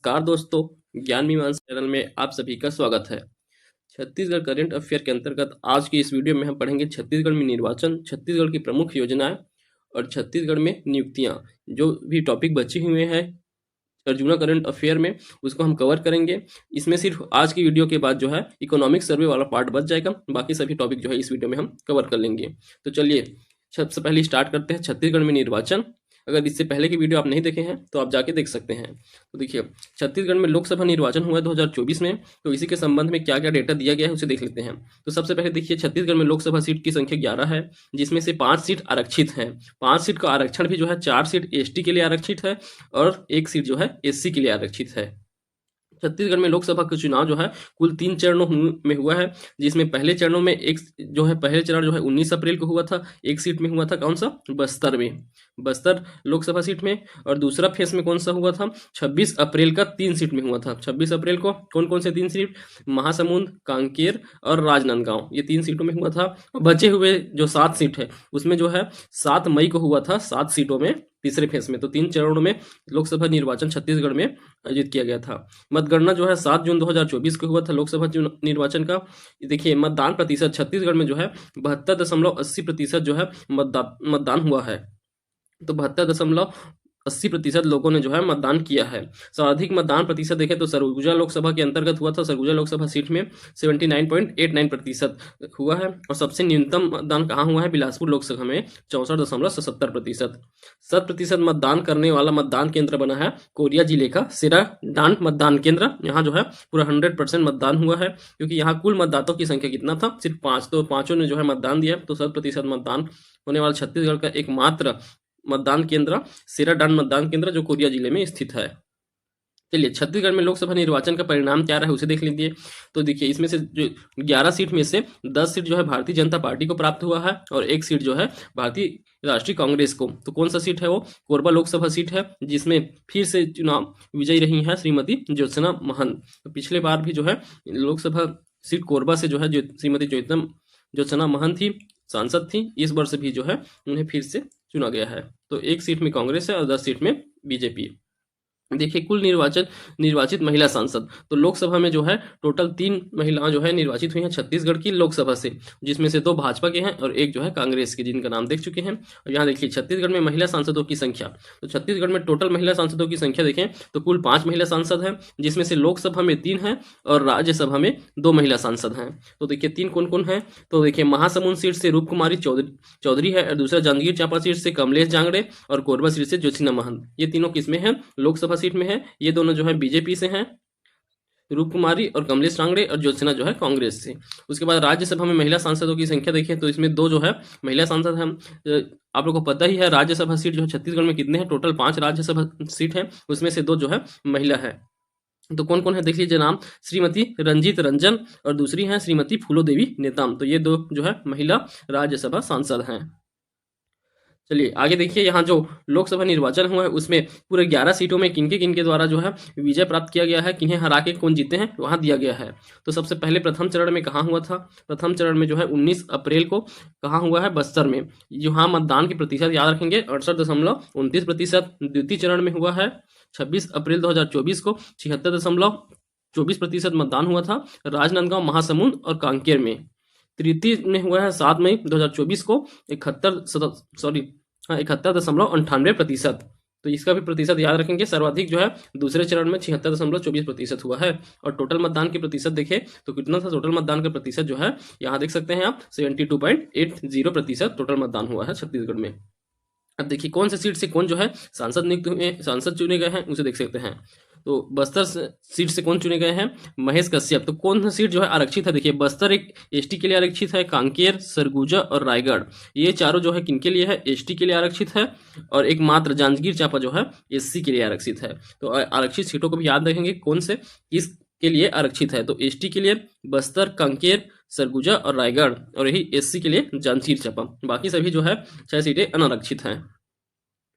नमस्कार दोस्तों, ज्ञान मीमांसा चैनल में आप सभी का स्वागत है। छत्तीसगढ़ करंट अफेयर के अंतर्गत आज की इस वीडियो में हम पढ़ेंगे छत्तीसगढ़ में निर्वाचन, छत्तीसगढ़ की प्रमुख योजनाएं और छत्तीसगढ़ में नियुक्तियां। जो भी टॉपिक बचे हुए हैं अर्जुना करंट अफेयर में उसको हम कवर करेंगे। इसमें सिर्फ आज की वीडियो के बाद जो है इकोनॉमिक सर्वे वाला पार्ट बच जाएगा, बाकी सभी टॉपिक जो है इस वीडियो में हम कवर कर लेंगे। तो चलिए सबसे पहले स्टार्ट करते हैं छत्तीसगढ़ में निर्वाचन। अगर इससे पहले की वीडियो आप नहीं देखे हैं तो आप जाके देख सकते हैं। तो देखिए छत्तीसगढ़ में लोकसभा निर्वाचन हुआ है 2024 में, तो इसी के संबंध में क्या क्या डेटा दिया गया है उसे देख लेते हैं। तो सबसे पहले देखिए छत्तीसगढ़ में लोकसभा सीट की संख्या 11 है, जिसमें से 5 सीट आरक्षित हैं। 5 सीट का आरक्षण भी जो है 4 सीट एसटी के लिए आरक्षित है और 1 सीट जो है एससी के लिए आरक्षित है। छत्तीसगढ़ में लोकसभा का चुनाव जो है कुल 3 चरणों में हुआ है, जिसमें पहले चरणों में पहले चरण जो है 19 अप्रैल को हुआ था। एक सीट में हुआ था कौन सा, बस्तर में, बस्तर लोकसभा सीट में। और दूसरा फेस में कौन सा हुआ था, 26 अप्रैल का 3 सीट में हुआ था। 26 अप्रैल को कौन कौन से 3 सीट, महासमुंद, कांकेर और राजनांदगांव, ये 3 सीटों में हुआ था। बचे हुए जो 7 सीट है उसमें जो है 7 मई को हुआ था, 7 सीटों में तीसरे फेस में। तो 3 चरणों में लोकसभा निर्वाचन छत्तीसगढ़ में आयोजित किया गया था। मतगणना जो है 7 जून 2024 को हुआ था लोकसभा निर्वाचन का। देखिए मतदान प्रतिशत छत्तीसगढ़ में जो है 72.80% जो है मतदान हुआ है। तो 72.80% लोगों ने जो है मतदान किया है। सर्वाधिक मतदान प्रतिशत देखें तो सरगुजा लोकसभा के अंतर्गत हुआ था। सरगुजा लोकसभा सीट में 79.89% हुआ है। और सबसे न्यूनतम मतदान कहाँ हुआ है, बिलासपुर लोकसभा में 64.77%। 100% मतदान करने वाला मतदान केंद्र बना है कोरिया जिले का सेराडांड मतदान केंद्र। यहाँ जो है पूरा 100% मतदान हुआ है, क्योंकि यहाँ कुल मतदाताओं की संख्या कितना था, सिर्फ 5, तो 5 ने जो है मतदान दिया। तो 100% मतदान होने वाला छत्तीसगढ़ का एकमात्र मतदान केंद्र सेराडांड मतदान केंद्र जो कोरिया जिले में स्थित है। चलिए छत्तीसगढ़ में लोकसभा निर्वाचन का परिणाम क्या रहा है उसे देख लीजिए। तो देखिए इसमें से जो 11 सीट में से 10 सीट जो है भारतीय जनता पार्टी को प्राप्त हुआ है और 1 सीट जो है भारतीय राष्ट्रीय कांग्रेस को। तो कौन सा सीट है वो, कोरबा लोकसभा सीट है, जिसमें फिर से चुनाव विजयी रही है श्रीमती ज्योत्सना महंत। तो पिछले बार भी जो है लोकसभा सीट कोरबा से जो है श्रीमती ज्योत्सना महंत थी, सांसद थी। इस वर्ष भी जो है उन्हें फिर से चुना गया है। तो 1 सीट में कांग्रेस है और 10 सीट में बीजेपी। देखिए कुल निर्वाचित महिला सांसद, तो लोकसभा में जो है टोटल 3 महिलाएं जो है निर्वाचित हुई हैं छत्तीसगढ़ की लोकसभा से, जिसमें से 2 भाजपा के हैं और 1 जो है कांग्रेस की, जिनका नाम देख चुके हैं। और यहाँ देखिए छत्तीसगढ़ में महिला सांसदों की संख्या, तो छत्तीसगढ़ में टोटल महिला सांसदों की संख्या देखें तो कुल 5 महिला सांसद हैं, जिसमें से लोकसभा में 3 हैं और राज्यसभा में 2 महिला सांसद हैं। तो देखिए 3 कौन कौन है, तो देखिए महासमुंद सीट से रूप कुमारी चौधरी है, और दूसरा जांजगीर चांपा सीट से कमलेश जांगड़े और कोरबा सीट से ज्योत्सना महंत। ये तीनों किसमें है, लोकसभा सीट में है। ये दोनों जो है बीजेपी से हैं, रूप कुमारी और कमलेश जांगड़े, और ज्योत्सना जो है कांग्रेस से। उसके बाद राज्यसभा में महिला सांसदों की संख्या देखें तो इसमें 2 जो है महिला सांसद हैं। आप लोगों को पता ही है राज्यसभा सीट जो है छत्तीसगढ़ में कितने हैं, टोटल 5 राज्यसभा सीट है, उसमें से 2 जो है महिला है। तो कौन कौन है देख लीजिए नाम, श्रीमती रंजीत रंजन और दूसरी हैं श्रीमती फूलो देवी नेताम। तो ये 2 जो है महिला राज्यसभा सांसद हैं। चलिए आगे देखिए, यहाँ जो लोकसभा निर्वाचन हुआ है उसमें पूरे 11 सीटों में किनके द्वारा जो है विजय प्राप्त किया गया है, किन्हें हरा के कौन जीते हैं वहां दिया गया है। तो सबसे पहले प्रथम चरण में कहाँ हुआ था, प्रथम चरण में जो है 19 अप्रैल को कहाँ हुआ है, बस्तर में। यहाँ मतदान की प्रतिशत याद रखेंगे 68.29%। द्वितीय चरण में हुआ है 26 अप्रैल 2024 को 76.24% मतदान हुआ था राजनांदगांव, महासमुंद और कांकेर में। तृतीय में हुआ है 7 मई 2024 को 71.98%। तो इसका भी प्रतिशत याद रखेंगे। सर्वाधिक जो है दूसरे चरण में 76.24% हुआ है। और टोटल मतदान की प्रतिशत देखें तो कितना था, टोटल मतदान का प्रतिशत जो है यहाँ देख सकते हैं आप 72.80% टोटल मतदान हुआ है छत्तीसगढ़ में। अब देखिए कौन से सीट से कौन जो है सांसद चुने गए हैं उसे देख सकते हैं। तो बस्तर सीट से कौन चुने गए हैं, महेश कश्यप। तो कौन सा सीट जो है आरक्षित है, देखिए बस्तर एक एसटी के लिए आरक्षित है, कांकेर, सरगुजा और रायगढ़ ये चारों जो है किनके लिए है, एसटी के लिए आरक्षित है। और एक मात्र जांजगीर चांपा जो है एससी के लिए आरक्षित है। तो आरक्षित सीटों को भी याद रखेंगे कौन से किस के लिए आरक्षित है। तो एसटी के लिए बस्तर, कांकेर, सरगुजा और रायगढ़, और यही एससी के लिए जांजगीर चांपा। बाकी सभी जो है 6 सीटें अनारक्षित हैं।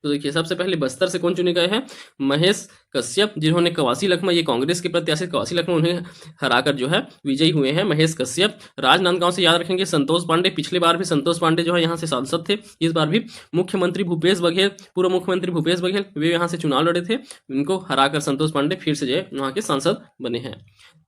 तो देखिए सबसे पहले बस्तर से कौन चुने गए हैं, महेश कश्यप, जिन्होंने कवासी लखमा, ये कांग्रेस के प्रत्याशी कवासी लखमा, उन्हें हराकर जो है विजयी हुए हैं महेश कश्यप। राजनांदगांव से याद रखेंगे संतोष पांडे, पिछले बार भी संतोष पांडे जो है यहाँ से सांसद थे, इस बार भी मुख्यमंत्री भूपेश बघेल, पूर्व मुख्यमंत्री भूपेश बघेल, वे यहाँ से चुनाव लड़े थे, इनको हराकर संतोष पांडे फिर से जो है वहाँ के सांसद बने हैं।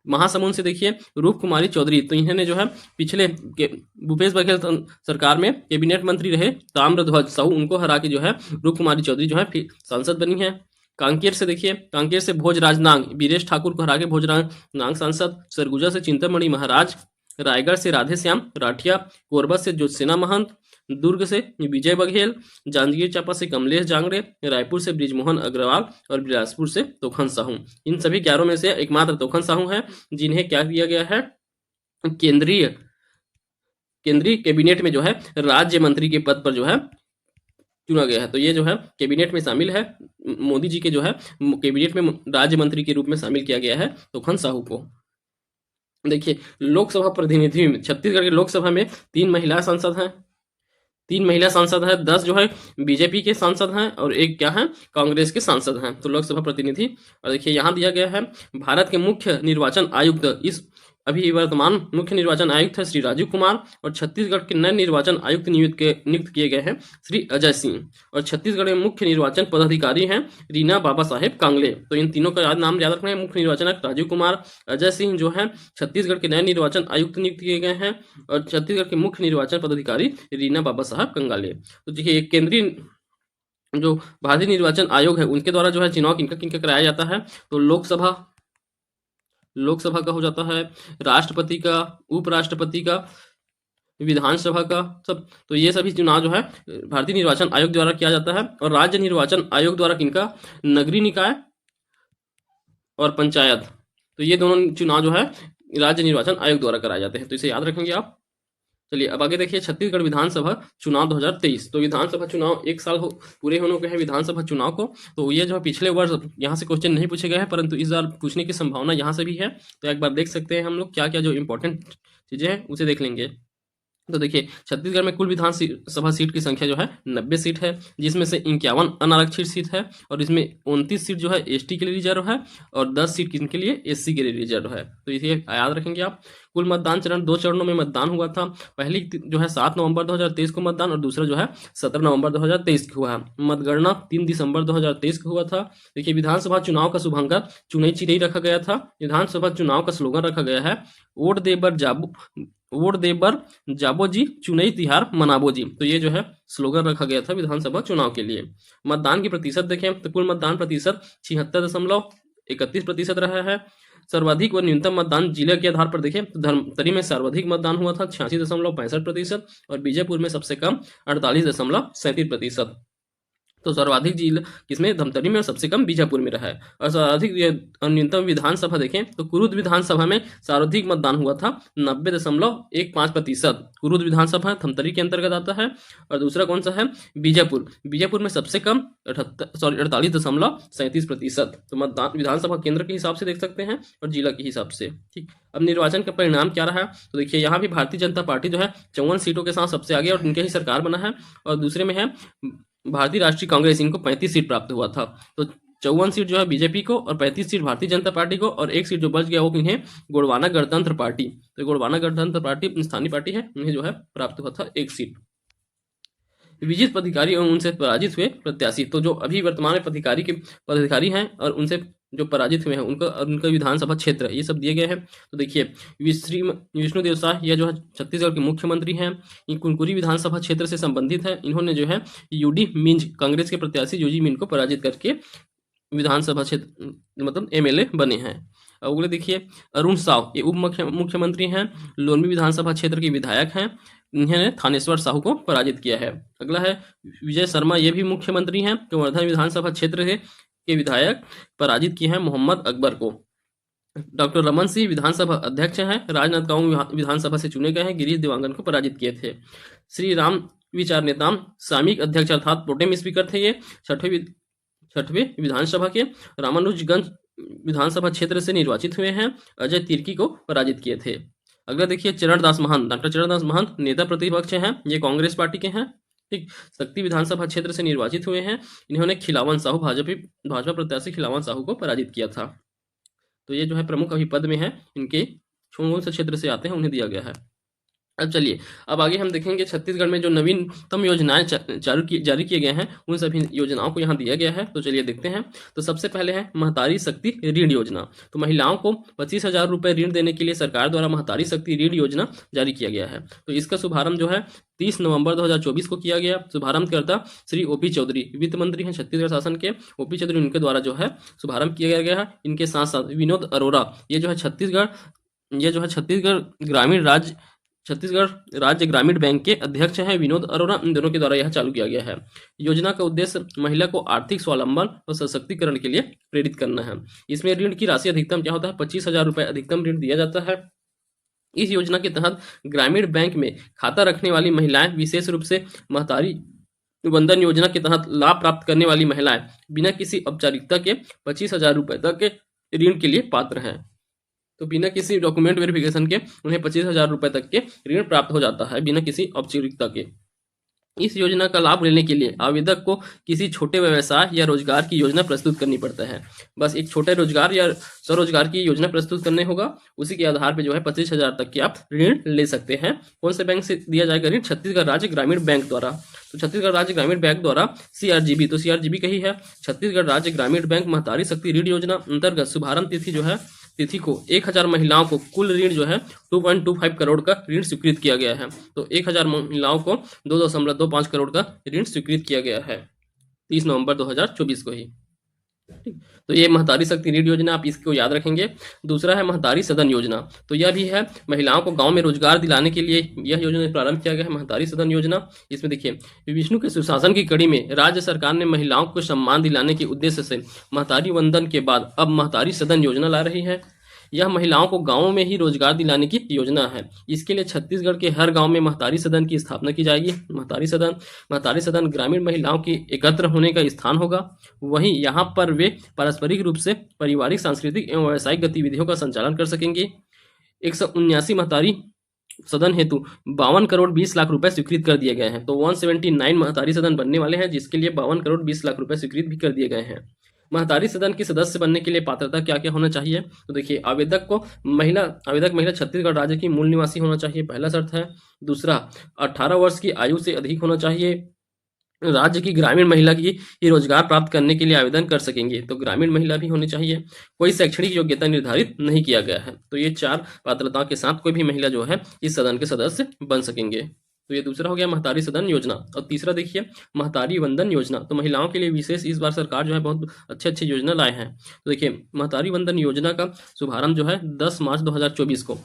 महासमुंद से देखिए रूप कुमारी चौधरी, तो इन्होंने जो है पिछले भूपेश बघेल सरकार में कैबिनेट मंत्री रहे ताम्रध्वज साहू, उनको हरा के जो है रूप कुमारी चौधरी जो है फिर सांसद बनी है। कांकेर से देखिए, कांकेर से भोजराज नांग, वीरेश ठाकुर को हरा के भोजराज नांग सांसद। सरगुजा से चिंतामणि महाराज, रायगढ़ से राधे श्याम राठिया, कोरबा से ज्योत्सेना महंत, दुर्ग से विजय बघेल, जांजगीर चांपा से कमलेश जांगड़े, रायपुर से ब्रिजमोहन अग्रवाल और बिलासपुर से तोखन साहू। इन सभी 11 में से एकमात्र तोखन साहू हैं जिन्हें क्या दिया गया है, केंद्रीय कैबिनेट में जो है राज्य मंत्री के पद पर जो है चुना गया है। तो ये जो है कैबिनेट में शामिल है, मोदी जी के जो है कैबिनेट में राज्य मंत्री के रूप में शामिल किया गया है तोखन साहू को। देखिए लोकसभा प्रतिनिधि में छत्तीसगढ़ के लोकसभा में 3 महिला सांसद हैं, 3 महिला सांसद है, 10 जो है बीजेपी के सांसद हैं और 1 क्या है कांग्रेस के सांसद हैं। तो लोकसभा प्रतिनिधि, और देखिए यहाँ दिया गया है भारत के मुख्य निर्वाचन आयुक्त, इस अभी वर्तमान मुख्य निर्वाचन आयुक्त है श्री राजीव कुमार, और छत्तीसगढ़ के नए निर्वाचन आयुक्त नियुक्त किए गए हैं श्री अजय सिंह, और छत्तीसगढ़ में मुख्य निर्वाचन पदाधिकारी हैं रीना बाबा साहेब कांगले। तो इन तीनों का नाम याद रखना है, मुख्य निर्वाचन आयुक्त राजीव कुमार, अजय सिंह जो है छत्तीसगढ़ के नए निर्वाचन आयुक्त नियुक्त किए गए हैं, और छत्तीसगढ़ के मुख्य निर्वाचन पदाधिकारी रीना बाबा साहब कंगाले। तो देखिए केंद्रीय जो भारतीय निर्वाचन आयोग है उनके द्वारा जो है चुनाव किनका किनका कराया जाता है, तो लोकसभा का हो जाता है, राष्ट्रपति का, उपराष्ट्रपति का, विधानसभा का, सब। तो ये सभी चुनाव जो है भारतीय निर्वाचन आयोग द्वारा किया जाता है। और राज्य निर्वाचन आयोग द्वारा किनका, नगरीय निकाय और पंचायत, तो ये दोनों चुनाव जो है राज्य निर्वाचन आयोग द्वारा कराए जाते हैं। तो इसे याद रखेंगे आप। चलिए अब आगे देखिए छत्तीसगढ़ विधानसभा चुनाव 2023। तो विधानसभा चुनाव 1 साल पूरे होने को है विधानसभा चुनाव को। तो ये जो पिछले वर्ष यहाँ से क्वेश्चन नहीं पूछे गए हैं, परंतु इस बार पूछने की संभावना यहाँ से भी है। तो एक बार देख सकते हैं हम लोग क्या क्या जो इंपॉर्टेंट चीजें हैं उसे देख लेंगे। तो देखिए छत्तीसगढ़ में कुल विधानसभा सीट की संख्या जो है 90 सीट है, जिसमें से 51 अनारक्षित सीट है, और इसमें 29 सीट जो है एसटी के लिए रिजर्व है, और 10 सीट किनके लिए, एससी के लिए रिजर्व है। तो इसे याद रखेंगे आप। कुल मतदान चरण 2 चरणों में मतदान हुआ था। पहली जो है 7 नवंबर 2023 को मतदान, और दूसरा जो है 17 नवंबर 2023 को हुआ है। मतगणना 3 दिसंबर 2023 को हुआ था। देखिए विधानसभा चुनाव का शुभांकर चुनई चिरई रखा गया था। विधानसभा चुनाव का स्लोगन रखा गया है, वोट देबर जाबो जी, चुनई तिहार मनाबो जी। तो ये जो है स्लोगन रखा गया था विधानसभा चुनाव के लिए। मतदान की प्रतिशत देखें तो कुल मतदान प्रतिशत 76.31% रहा है। सर्वाधिक व न्यूनतम मतदान जिले के आधार पर देखें तो धमतरी में सर्वाधिक मतदान हुआ था 86.65%, और बीजापुर में सबसे कम 48.37%। तो सर्वाधिक जिला किसमें, धमतरी में, और सबसे कम बीजापुर में रहा है। और सर्वाधिक न्यूनतम विधानसभा देखें तो कुरुद विधानसभा में सर्वाधिक मतदान हुआ था 90.15%। कुरुद विधानसभा धमतरी के अंतर्गत आता है। और दूसरा कौन सा है, बीजापुर में सबसे कम 48.37%। तो मतदान विधानसभा केंद्र के हिसाब से देख सकते हैं और जिला के हिसाब से। ठीक, अब निर्वाचन का परिणाम क्या रहा, तो देखिए यहाँ भी भारतीय जनता पार्टी जो है 54 सीटों के साथ सबसे आगे, और इनके ही सरकार बना है। और दूसरे में है भारतीय राष्ट्रीय कांग्रेस, इनको 35 सीट प्राप्त हुआ था। तो 54 सीट जो है बीजेपी को, और 35 सीट भारतीय जनता पार्टी को, और 1 सीट जो बच गया वो किन्हें, गोंडवाना गणतंत्र पार्टी। तो गोंडवाना गणतंत्र पार्टी स्थानीय पार्टी है, उन्हें जो है प्राप्त हुआ था 1 सीट। विजित पदाधिकारी और उनसे पराजित हुए प्रत्याशी, तो जो अभी वर्तमान में पदाधिकारी हैं और उनसे जो पराजित हुए हैं उनका विधानसभा क्षेत्र ये सब दिए गए हैं। तो देखिए विष्णुदेव साह यह जो है छत्तीसगढ़ के मुख्यमंत्री हैं, ये कुनकुरी विधानसभा क्षेत्र से संबंधित है। इन्होंने जो है यूडी मिंज कांग्रेस के प्रत्याशी यूजी मिंज को पराजित करके विधानसभा क्षेत्र मतलब एमएलए बने हैं। अगले देखिए अरुण साव, ये उप मुख्यमंत्री हैं, लोनवी विधानसभा क्षेत्र के विधायक हैं, इन्होंने थानेश्वर साहू को पराजित किया है। अगला है विजय शर्मा, ये भी मुख्यमंत्री हैं, गोवर्धन विधानसभा क्षेत्र के विधायक पराजित किए हैं मोहम्मद अकबर को। डॉक्टर रमन सिंह विधानसभा अध्यक्ष हैं, राजनांदगांव विधानसभा से चुने गए हैं, गिरीश देवांगन को पराजित किए थे। श्री राम विचार नेताम सामयिक अध्यक्ष अर्थात प्रोटेम स्पीकर थे, ये छठवें विधानसभा के रामानुजगंज विधानसभा क्षेत्र से निर्वाचित हुए हैं, अजय तिर्की को पराजित किए थे। अगला देखिए चरणदास महंत, डॉक्टर चरणदास महंत नेता प्रतिपक्ष हैं, ये कांग्रेस पार्टी के हैं, ठीक, शक्ति विधानसभा क्षेत्र से निर्वाचित हुए हैं। इन्होंने खिलावन साहू भाजपा प्रत्याशी खिलावन साहू को पराजित किया था। तो ये जो है प्रमुख अभी पद में है, इनके कौन से क्षेत्र से आते हैं उन्हें दिया गया है। अब चलिए, अब आगे हम देखेंगे छत्तीसगढ़ में जो नवीनतम योजनाएं जारी किए गए हैं उन सभी योजनाओं को यहाँ दिया गया है। तो चलिए देखते हैं। तो सबसे पहले है महतारी शक्ति ऋण योजना। तो महिलाओं को 25,000 रुपये ऋण देने के लिए सरकार द्वारा महतारी शक्ति ऋण योजना जारी किया गया है। तो इसका शुभारंभ जो है 30 नवंबर 2024 को किया गया। शुभारंभकर्ता श्री ओपी चौधरी वित्त मंत्री हैं छत्तीसगढ़ शासन के। ओपी चौधरी उनके द्वारा जो है शुभारंभ किया गया है। इनके साथ साथ विनोद अरोरा ये जो है छत्तीसगढ़ राज्य ग्रामीण बैंक के अध्यक्ष हैं विनोद अरोरा। इन दोनों के द्वारा यह चालू किया गया है। योजना का उद्देश्य महिला को आर्थिक स्वावलंबन और सशक्तिकरण के लिए प्रेरित करना है। इसमें ऋण की राशि अधिकतम क्या होता है, 25,000 रुपये अधिकतम ऋण दिया जाता है। इस योजना के तहत ग्रामीण बैंक में खाता रखने वाली महिलाएं, विशेष रूप से महतारी वंदन योजना के तहत लाभ प्राप्त करने वाली महिलाएं बिना किसी औपचारिकता के 25,000 रुपये तक के ऋण के लिए पात्र हैं। तो बिना किसी डॉक्यूमेंट वेरिफिकेशन के उन्हें 25,000 रुपये तक के ऋण प्राप्त हो जाता है, बिना किसी औपचारिकता के। इस योजना का लाभ लेने के लिए आवेदक को किसी छोटे व्यवसाय या रोजगार की योजना प्रस्तुत करनी पड़ता है। बस एक छोटे रोजगार या स्वरोजगार की योजना प्रस्तुत करने होगा, उसी के आधार पर जो है 25,000 तक की आप ऋण ले सकते हैं। कौन से बैंक से दिया जाएगा ऋण? छत्तीसगढ़ राज्य ग्रामीण बैंक द्वारा। तो छत्तीसगढ़ राज्य ग्रामीण बैंक द्वारा CRGB, तो CRGB कही है छत्तीसगढ़ राज्य ग्रामीण बैंक महतारी शक्ति ऋण योजना अंतर्गत शुभारंभ तिथि को 1,000 महिलाओं को कुल ऋण जो है 2.25 करोड़ का ऋण स्वीकृत किया गया है। तो 1,000 महिलाओं को 2.25 करोड़ का ऋण स्वीकृत किया गया है 30 नवंबर 2024 को ही। ठीक, तो ये महतारी शक्ति ऋण योजना, आप इसको याद रखेंगे। दूसरा है महतारी सदन योजना। तो यह भी है महिलाओं को गांव में रोजगार दिलाने के लिए यह योजना प्रारंभ किया गया है, महतारी सदन योजना। इसमें देखिए, विष्णु के सुशासन की कड़ी में राज्य सरकार ने महिलाओं को सम्मान दिलाने के उद्देश्य से महतारी वंदन के बाद अब महतारी सदन योजना ला रही है। यह महिलाओं को गांवों में ही रोजगार दिलाने की योजना है। इसके लिए छत्तीसगढ़ के हर गांव में महतारी सदन की स्थापना की जाएगी। महतारी सदन ग्रामीण महिलाओं की एकत्र होने का स्थान होगा। वहीं यहाँ पर वे पारस्परिक रूप से पारिवारिक, सांस्कृतिक एवं व्यावसायिक गतिविधियों का संचालन कर सकेंगी। 179 महतारी सदन हेतु 52 करोड़ 20 लाख रुपए स्वीकृत कर दिए गए हैं। तो 179 महतारी सदन बनने वाले हैं, जिसके लिए 52 करोड़ 20 लाख रुपए स्वीकृत भी कर दिए गए हैं। महतारी सदन की सदस्य बनने के लिए पात्रता क्या क्या होना चाहिए? तो देखिए, आवेदक महिला छत्तीसगढ़ राज्य की मूल निवासी होना चाहिए, पहला शर्त है। दूसरा, 18 वर्ष की आयु से अधिक होना चाहिए। राज्य की ग्रामीण महिला की रोजगार प्राप्त करने के लिए आवेदन कर सकेंगे, तो ग्रामीण महिला भी होनी चाहिए। कोई शैक्षणिक योग्यता निर्धारित नहीं किया गया है। तो ये 4 पात्रताओं के साथ कोई भी महिला जो है इस सदन के सदस्य बन सकेंगे। तो ये दूसरा हो गया महतारी सदन योजना। और तीसरा देखिए, महतारी वंदन योजना। तो महिलाओं के लिए विशेष इस बार सरकार जो है बहुत अच्छी योजना लाए हैं। तो देखिए, महतारी वंदन योजना का शुभारंभ जो है 10 मार्च 2024 को,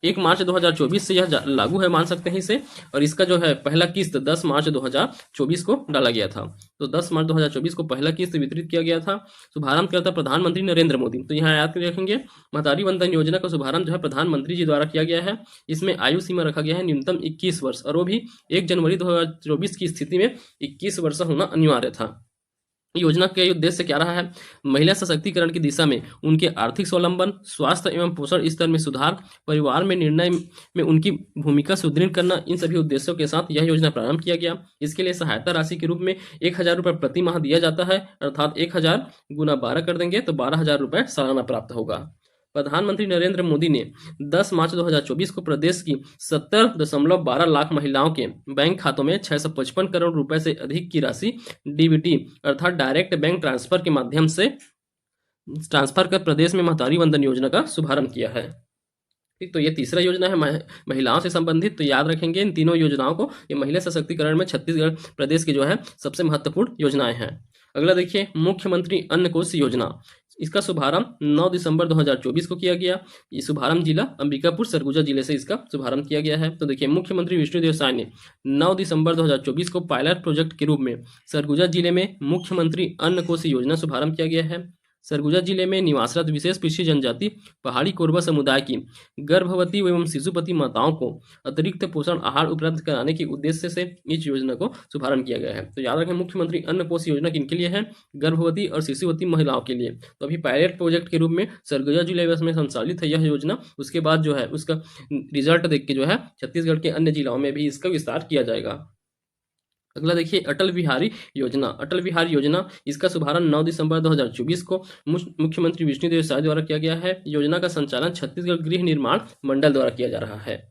1 मार्च 2024 से यह लागू है, मान सकते हैं इसे। और इसका जो है पहला किस्त 10 मार्च 2024 को डाला गया था। तो 10 मार्च 2024 को पहला किस्त वितरित किया गया था। शुभारंभ करता प्रधानमंत्री नरेंद्र मोदी। तो यहाँ याद रखेंगे, महतारी वंदन योजना का शुभारंभ जो है प्रधानमंत्री जी द्वारा किया गया है। इसमें आयु सीमा रखा गया है न्यूनतम 21 वर्ष, और वो भी 1 जनवरी 2024 की स्थिति में 21 वर्ष होना अनिवार्य था। योजना का उद्देश्य क्या रहा है? महिला सशक्तिकरण की दिशा में उनके आर्थिक स्वावलंबन, स्वास्थ्य एवं पोषण स्तर में सुधार, परिवार में निर्णय में उनकी भूमिका सुदृढ़ करना, इन सभी उद्देश्यों के साथ यह योजना प्रारंभ किया गया। इसके लिए सहायता राशि के रूप में 1,000 रुपये प्रति माह दिया जाता है, अर्थात 1,000 गुना 12 कर देंगे तो 12,000 रुपये सालाना प्राप्त होगा। प्रधानमंत्री नरेंद्र मोदी ने 10 मार्च 2024 को प्रदेश की 70.12 लाख महिलाओं के बैंक खातों में 655 करोड़ रुपए से अधिक की राशि DBT अर्थात डायरेक्ट बैंक ट्रांसफर के माध्यम से ट्रांसफर कर प्रदेश में महतारी वंदन योजना का शुभारंभ किया है। ठीक, तो ये तीसरा योजना है महिलाओं से संबंधित। तो याद रखेंगे इन तीनों योजनाओं को। ये महिला सशक्तिकरण में छत्तीसगढ़ प्रदेश की जो है सबसे महत्वपूर्ण योजनाएं हैं। अगला देखिए, मुख्यमंत्री अन्न कोष योजना। इसका शुभारंभ 9 दिसंबर 2024 को किया गया। ये शुभारंभ जिला अंबिकापुर सरगुजा जिले से इसका शुभारंभ किया गया है। तो देखिए, मुख्यमंत्री विष्णुदेव साय ने 9 दिसंबर 2024 को पायलट प्रोजेक्ट के रूप में सरगुजा जिले में मुख्यमंत्री अन्न कोष योजना शुभारंभ किया गया है। सरगुजा जिले में निवासरत विशेष पिछड़ी जनजाति पहाड़ी कोरबा समुदाय की गर्भवती एवं शिशुपति माताओं को अतिरिक्त पोषण आहार उपलब्ध कराने के उद्देश्य से इस योजना को शुभारंभ किया गया है। तो याद रखें, मुख्यमंत्री अन्न कोष योजना किनके लिए है? गर्भवती और शिशुवती महिलाओं के लिए। तो अभी पायलट प्रोजेक्ट के रूप में सरगुजा जिले में संचालित है यह योजना। उसके बाद जो है उसका रिजल्ट देख के जो है छत्तीसगढ़ के अन्य जिलों में भी इसका विस्तार किया जाएगा। अगला देखिए अटल बिहारी योजना। अटल बिहारी योजना इसका शुभारंभ 9 दिसंबर 2024 को मुख्यमंत्री विष्णुदेव साय द्वारा किया गया है। योजना का संचालन छत्तीसगढ़ गृह निर्माण मंडल द्वारा किया जा रहा है।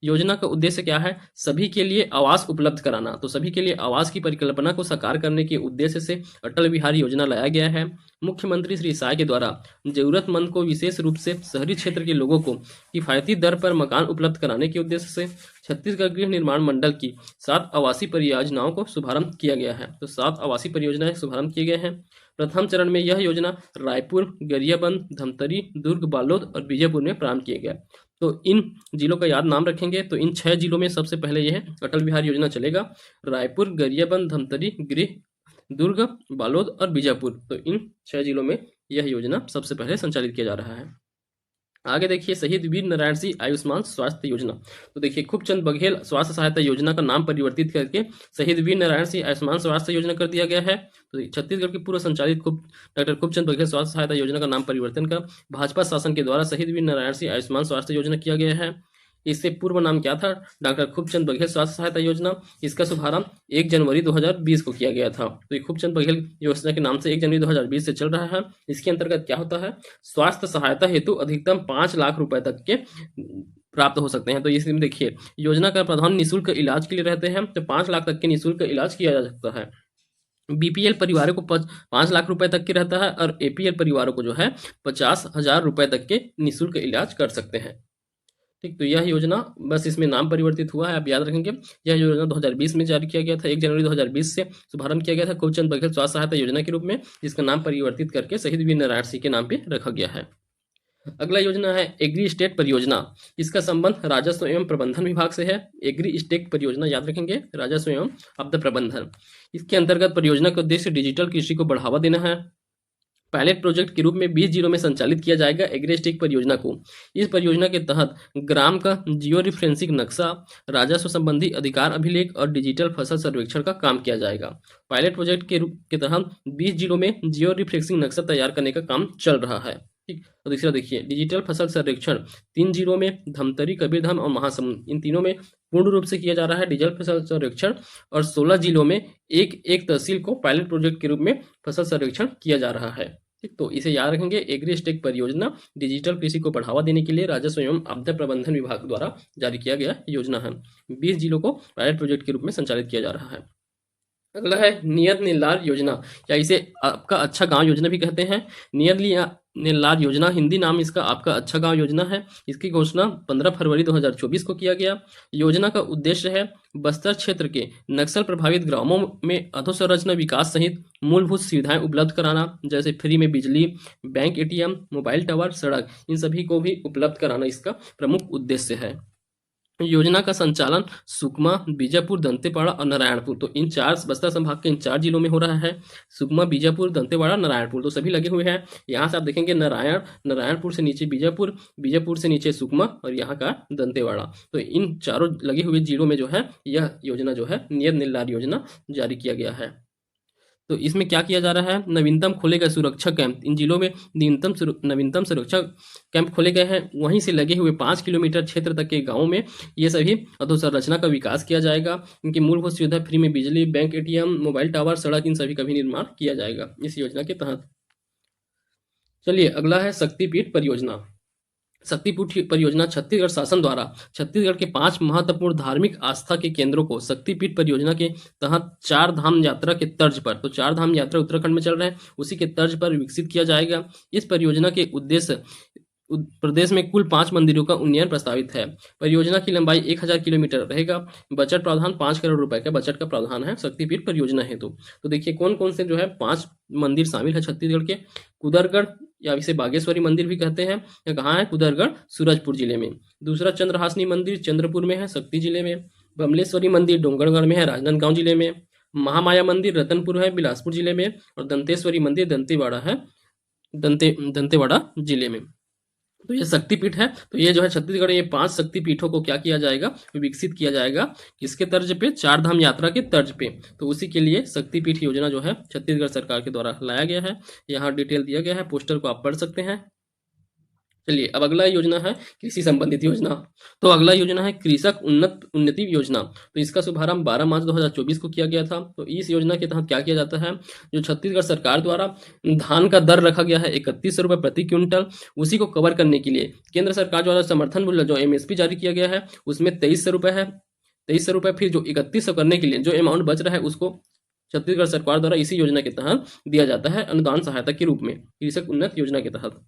योजना का उद्देश्य क्या है? सभी के लिए आवास उपलब्ध कराना। तो सभी के लिए आवास की परिकल्पना को साकार करने के उद्देश्य से अटल बिहारी योजना लाया गया है। मुख्यमंत्री श्री साय के द्वारा जरूरतमंद को, विशेष रूप से शहरी क्षेत्र के लोगों को किफायती दर पर मकान उपलब्ध कराने के उद्देश्य से छत्तीसगढ़ गृह निर्माण मंडल की 7 आवासीय परियोजनाओं को शुभारंभ किया गया है। तो 7 आवासीय परियोजनाएं शुभारंभ किए गए हैं। प्रथम चरण में यह योजना रायपुर, गरियाबंद, धमतरी, दुर्ग, बालोद और बीजापुर में प्रारंभ किया गया। तो इन जिलों का याद नाम रखेंगे। तो इन 6 जिलों में सबसे पहले यह अटल बिहारी योजना चलेगा। रायपुर, गरियाबंद, धमतरी, गृह, दुर्ग, बालोद और बीजापुर। तो इन 6 जिलों में यह योजना सबसे पहले संचालित किया जा रहा है। आगे देखिए शहीद वीर नारायण सिंह आयुष्मान स्वास्थ्य योजना। तो देखिए खूबचंद बघेल स्वास्थ्य सहायता योजना का नाम परिवर्तित करके शहीद वीर नारायण सिंह आयुष्मान स्वास्थ्य योजना कर दिया गया है। तो छत्तीसगढ़ की पूर्व संचालित डॉक्टर खूबचंद बघेल स्वास्थ्य सहायता योजना का नाम परिवर्तन कर भाजपा शासन के द्वारा शहीद वीर नारायण सिंह आयुष्मान स्वास्थ्य योजना किया गया है। इससे पूर्व नाम क्या था? डॉक्टर खूबचंद बघेल स्वास्थ्य सहायता योजना। इसका शुभारंभ 1 जनवरी 2020 को किया गया था। तो ये खूबचंद बघेल योजना के नाम से 1 जनवरी 2020 से चल रहा है। इसके अंतर्गत क्या होता है? स्वास्थ्य सहायता हेतु अधिकतम 5 लाख रुपए तक के प्राप्त हो सकते हैं। तो इसमें देखिए योजना का प्रावधान निःशुल्क इलाज के लिए रहते हैं। तो 5 लाख तक के निःशुल्क इलाज किया जा सकता है। बीपीएल परिवारों को 5 लाख रुपए तक के रहता है और एपीएल परिवारों को जो है 50,000 रुपए तक के निःशुल्क इलाज कर सकते हैं। ठीक, तो यह योजना बस इसमें नाम परिवर्तित हुआ है, आप याद रखेंगे। यह योजना 2020 में जारी किया गया था। 1 जनवरी 2020 से शुभारंभ किया गया था खूबचंद बघेल स्वास्थ्य सहायता योजना के रूप में, जिसका नाम परिवर्तित करके शहीद वीर नारायण सिंह के नाम पे रखा गया है। अगला योजना है एग्री स्टेट परियोजना। इसका संबंध राजस्व एवं प्रबंधन विभाग से है। एग्री स्टेट परियोजना याद रखेंगे, राजस्व एवं आपदा प्रबंधन। इसके अंतर्गत परियोजना का उद्देश्य डिजिटल कृषि को बढ़ावा देना है। पायलट प्रोजेक्ट के रूप में 20 जिलों में संचालित किया जाएगा एग्रीस्टिक परियोजना को। इस परियोजना के तहत ग्राम का जियो रिफरेंसिंग नक्शा, राजस्व संबंधी अधिकार अभिलेख और डिजिटल फसल सर्वेक्षण का काम किया जाएगा। पायलट प्रोजेक्ट के तहत 20 जिलों में जियो रिफरेंसिंग नक्शा तैयार करने का काम चल रहा है। ठीक, तो दूसरा देखिए डिजिटल फसल सर्वेक्षण 3 जिलों में धमतरी, कबीरधाम और महासमुंद, इन तीनों में पूर्ण रूप से किया जा रहा है डिजिटल फसल सर्वेक्षण। और 16 जिलों में एक एक तहसील को पायलट प्रोजेक्ट के रूप में फसल सर्वेक्षण किया जा रहा है। ठीक, तो इसे याद रखेंगे। एग्रीस्टेक परियोजना डिजिटल कृषि को बढ़ावा देने के लिए राजस्व एवं आपदा प्रबंधन विभाग द्वारा जारी किया गया योजना है। 20 जिलों को पायलट प्रोजेक्ट के रूप में संचालित किया जा रहा है। अगला है नियत निर्लार योजना, या इसे आपका अच्छा गांव योजना भी कहते हैं। नियत निर्लार योजना हिंदी नाम इसका आपका अच्छा गांव योजना है। इसकी घोषणा 15 फरवरी 2024 को किया गया। योजना का उद्देश्य है बस्तर क्षेत्र के नक्सल प्रभावित ग्रामों में अधोसंरचना विकास सहित मूलभूत सुविधाएं उपलब्ध कराना, जैसे फ्री में बिजली, बैंक एटीएम, मोबाइल टावर, सड़क, इन सभी को भी उपलब्ध कराना इसका प्रमुख उद्देश्य है। योजना का संचालन सुकमा, बीजापुर, दंतेवाड़ा और नारायणपुर, तो इन 4 बस्तर संभाग के इन 4 जिलों में हो रहा है। सुकमा, बीजापुर, दंतेवाड़ा, नारायणपुर, तो सभी लगे हुए हैं। यहाँ से आप देखेंगे नारायणपुर से नीचे बीजापुर, बीजापुर से नीचे सुकमा और यहाँ का दंतेवाड़ा। तो इन चारों लगे हुए जिलों में जो है यह योजना जो है नियत निर्लार योजना जारी किया गया है। तो इसमें क्या किया जा रहा है? नवीनतम खोले गए सुरक्षा कैंप, इन जिलों में नवीनतम सुरक्षा कैंप खोले गए हैं। वहीं से लगे हुए 5 किलोमीटर क्षेत्र तक के गांवों में ये सभी अधोसंरचना का विकास किया जाएगा। इनकी मूलभूत सुविधा फ्री में बिजली, बैंक एटीएम, मोबाइल टावर, सड़क, इन सभी का भी निर्माण किया जाएगा इस योजना के तहत। चलिए अगला है शक्तिपीठ परियोजना। शक्तिपीठ परियोजना छत्तीसगढ़ शासन द्वारा छत्तीसगढ़ के 5 महत्वपूर्ण धार्मिक आस्था के केंद्रों को शक्तिपीठ परियोजना के तहत 4 धाम यात्रा के तर्ज पर, तो 4 धाम यात्रा उत्तराखंड में चल रहे हैं, उसी के तर्ज पर विकसित किया जाएगा। इस परियोजना के उद्देश्य प्रदेश में कुल 5 मंदिरों का उन्नयन प्रस्तावित है। परियोजना की लंबाई 1000 किलोमीटर रहेगा। बजट प्रावधान 5 करोड़ रुपए का बजट का प्रावधान है शक्तिपीठ परियोजना हेतु। तो देखिए कौन कौन से जो है 5 मंदिर शामिल है छत्तीसगढ़ के। कुदरगढ़, या इसे बागेश्वरी मंदिर भी कहते हैं, यह कहाँ है? कुदरगढ़, सूरजपुर जिले में। दूसरा चंद्रहासनी मंदिर चंद्रपुर में है, शक्ति जिले में। बमलेश्वरी मंदिर डोंगरगढ़ में है, राजनांदगांव जिले में। महामाया मंदिर रतनपुर है, बिलासपुर जिले में। और दंतेश्वरी मंदिर दंतेवाड़ा है, दंतेवाड़ा जिले में। तो ये शक्तिपीठ है। तो ये जो है छत्तीसगढ़, ये 5 शक्तिपीठों को क्या किया जाएगा? विकसित किया जाएगा। किसके तर्ज पे? 4 धाम यात्रा के तर्ज पे। तो उसी के लिए शक्तिपीठ योजना जो है छत्तीसगढ़ सरकार के द्वारा लाया गया है। यहाँ डिटेल दिया गया है, पोस्टर को आप पढ़ सकते हैं। चलिए, अब अगला योजना है कृषि संबंधित योजना। तो अगला योजना है कृषक उन्नति योजना। तो इसका शुभारंभ 12 मार्च 2024 को किया गया था। तो इस योजना के तहत क्या किया जाता है, जो छत्तीसगढ़ सरकार द्वारा धान का दर रखा गया है 31 रुपये प्रति क्विंटल, उसी को कवर करने के लिए केंद्र सरकार द्वारा समर्थन मूल्य जो MSP जारी किया गया है उसमें 2300 रुपये है। 2300 रुपये, फिर जो 3100 करने के लिए जो अमाउंट बच रहा है उसको छत्तीसगढ़ सरकार द्वारा इसी योजना के तहत दिया जाता है अनुदान सहायता के रूप में, कृषक उन्नत योजना के तहत।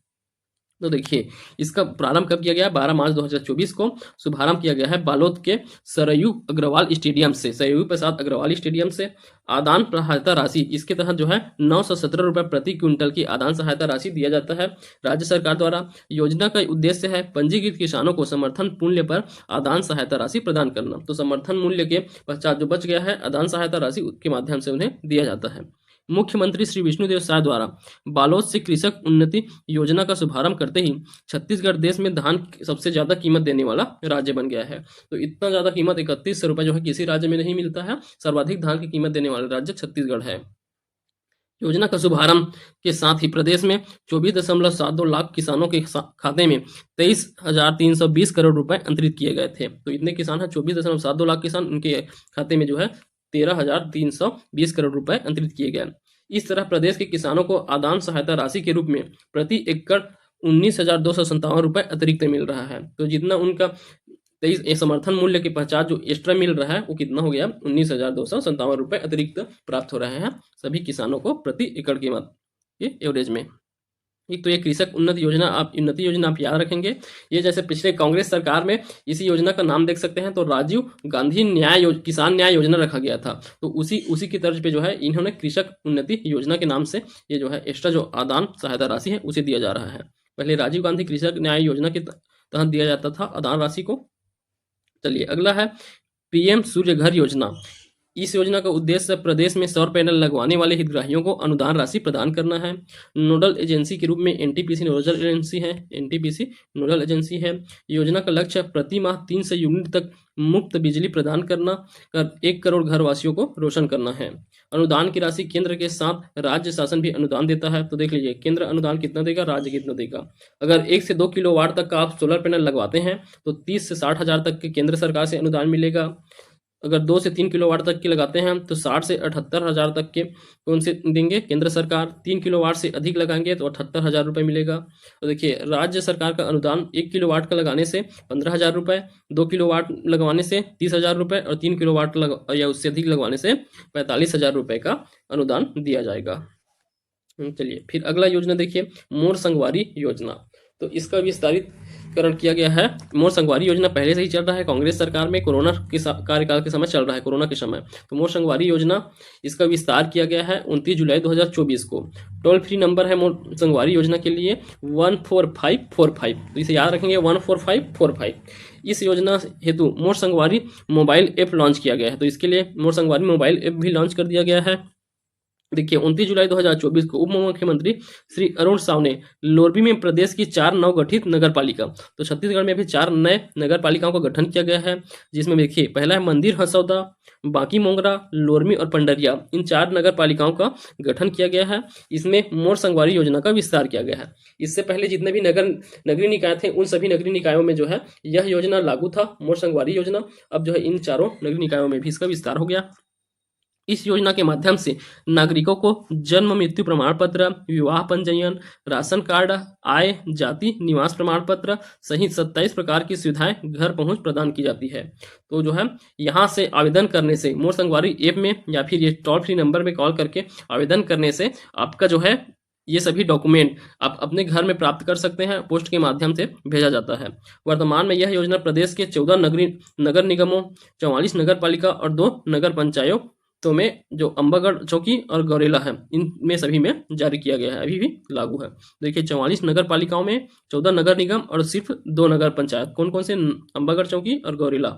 तो देखिए, इसका प्रारंभ कब किया गया, 12 मार्च 2024 को शुभारंभ किया गया है बालोद के सरयू अग्रवाल स्टेडियम से, सरयू प्रसाद अग्रवाल स्टेडियम से। आदान सहायता राशि इसके तहत जो है 917 रुपये प्रति क्विंटल की आदान सहायता राशि दिया जाता है राज्य सरकार द्वारा। योजना का उद्देश्य है पंजीकृत किसानों को समर्थन मूल्य पर आदान सहायता राशि प्रदान करना। तो समर्थन मूल्य के पश्चात जो बच गया है आदान सहायता राशि के माध्यम से उन्हें दिया जाता है। मुख्यमंत्री श्री विष्णुदेव साय द्वारा बालोद से कृषक उन्नति योजना का शुभारंभ करते ही छत्तीसगढ़ देश में धान की सबसे ज्यादा कीमत देने वाला राज्य बन गया है। तो इतना ज्यादा कीमत 3100 रुपये जो है किसी राज्य में नहीं मिलता है। सर्वाधिक धान की कीमत देने वाला राज्य छत्तीसगढ़ है। योजना का शुभारंभ के साथ ही प्रदेश में 24.72 लाख किसानों के खाते में 23,320 करोड़ रुपए अंतरित किए गए थे। तो इतने किसान हैं, 24.72 लाख किसान, उनके खाते में जो है 13,320 करोड़ रुपए अंतरित किए गए। इस तरह प्रदेश के किसानों को आदान सहायता राशि के रूप में प्रति एकड़ 19,257 रुपए अतिरिक्त मिल रहा है। तो जितना उनका 23 समर्थन मूल्य के पश्चात जो एक्स्ट्रा मिल रहा है वो कितना हो गया, 19,257 रुपए अतिरिक्त प्राप्त हो रहे हैं सभी किसानों को प्रति एकड़ कीमत के एवरेज में। एक तो ये कृषक उन्नति योजना आप याद रखेंगे। ये जैसे पिछले कांग्रेस सरकार में इसी योजना का नाम देख सकते हैं, तो राजीव गांधी किसान न्याय योजना रखा गया था। तो उसी की तर्ज पे जो है इन्होंने कृषक उन्नति योजना के नाम से ये जो है एक्स्ट्रा जो आदान सहायता राशि है उसे दिया जा रहा है। पहले राजीव गांधी कृषक न्याय योजना के तहत दिया जाता था आदान राशि को। चलिए, अगला है PM सूर्य घर योजना। इस योजना का उद्देश्य प्रदेश में सौर पैनल लगवाने वाले हितग्राहियों को अनुदान राशि प्रदान करना है। नोडल एजेंसी के रूप में NTPC नोडल एजेंसी है। योजना का लक्ष्य प्रति माह 300 यूनिट तक मुफ्त बिजली प्रदान करना कर 1 करोड़ घरवासियों को रोशन करना है। अनुदान की राशि केंद्र के साथ राज्य शासन भी अनुदान देता है। तो देख लीजिए, केंद्र अनुदान कितना देगा, राज्य कितना देगा। अगर 1 से 2 किलोवाट तक का आप सोलर पैनल लगवाते हैं तो 30 से 60 हज़ार तक के केंद्र सरकार से अनुदान मिलेगा। अगर 2 से 3 किलोवाट तक के लगाते हैं तो 60 से 78 हज़ार तक के कौन से देंगे, केंद्र सरकार। 3 किलोवाट से अधिक लगाएंगे तो 78 हज़ार रुपये मिलेगा। तो देखिए, राज्य सरकार का अनुदान 1 किलोवाट का लगाने से 15 हज़ार रुपये, 2 किलोवाट लगवाने से 30 हज़ार रुपये और 3 किलोवाट या उससे अधिक लगवाने से 45 हज़ार रुपये का अनुदान दिया जाएगा। चलिए, फिर अगला योजना देखिए, मोर संगवारी योजना। तो इसका विस्तारीकरण किया गया है। मोर संगवारी योजना पहले से ही चल रहा है कांग्रेस सरकार में, कोरोना के कार्यकाल के समय चल रहा है, कोरोना के समय। तो मोर संगवारी योजना इसका विस्तार किया गया है 29 जुलाई 2024 को। टोल फ्री नंबर है मोर संगवारी योजना के लिए 14545। तो इसे याद रखेंगे, 14545। इस योजना हेतु मोर संगवारी मोबाइल ऐप लॉन्च किया गया है। तो इसके लिए मोर संगवारी मोबाइल ऐप भी लॉन्च कर दिया गया है। देखिए, 29 जुलाई 2024 को उप मुख्यमंत्री श्री अरुण साव ने लोरबी में प्रदेश की 4 नवगठित नगर पालिका, तो छत्तीसगढ़ में अभी 4 नए नगर पालिकाओं का गठन किया गया है, जिसमें देखिए पहला है मंदिर हसौदा, बांकी मोंगरा, लोरमी और पंडरिया। इन 4 नगर पालिकाओं का गठन किया गया है। इसमें मोर संगवारी योजना का विस्तार किया गया है। इससे पहले जितने भी नगरीय निकाय थे उन सभी नगरीय निकायों में जो है यह योजना लागू था, मोर संगवारी योजना। अब जो है इन 4 नगरीय निकायों में भी इसका विस्तार हो गया। इस योजना के माध्यम से नागरिकों को जन्म मृत्यु प्रमाण पत्र, विवाह पंजीयन, राशन कार्ड, आय जाति निवास प्रमाण पत्र सहित 27 प्रकार की सुविधाएं घर पहुंच प्रदान की जाती है। तो जो है यहाँ से आवेदन करने से मोर संगवारी ऐप में या फिर ये टोल फ्री नंबर में कॉल करके आवेदन करने से आपका जो है ये सभी डॉक्यूमेंट आप अपने घर में प्राप्त कर सकते हैं, पोस्ट के माध्यम से भेजा जाता है। वर्तमान में यह योजना प्रदेश के 14 नगर निगमों, 44 नगर पालिका और 2 नगर पंचायतों तो में जो अंबागढ़ चौकी और गौरेला है इनमें सभी में जारी किया गया है, अभी भी लागू है। देखिए, 44 नगर पालिकाओं में 14 नगर निगम और सिर्फ 2 नगर पंचायत, कौन कौन से, अंबागढ़ चौकी और गौरेला,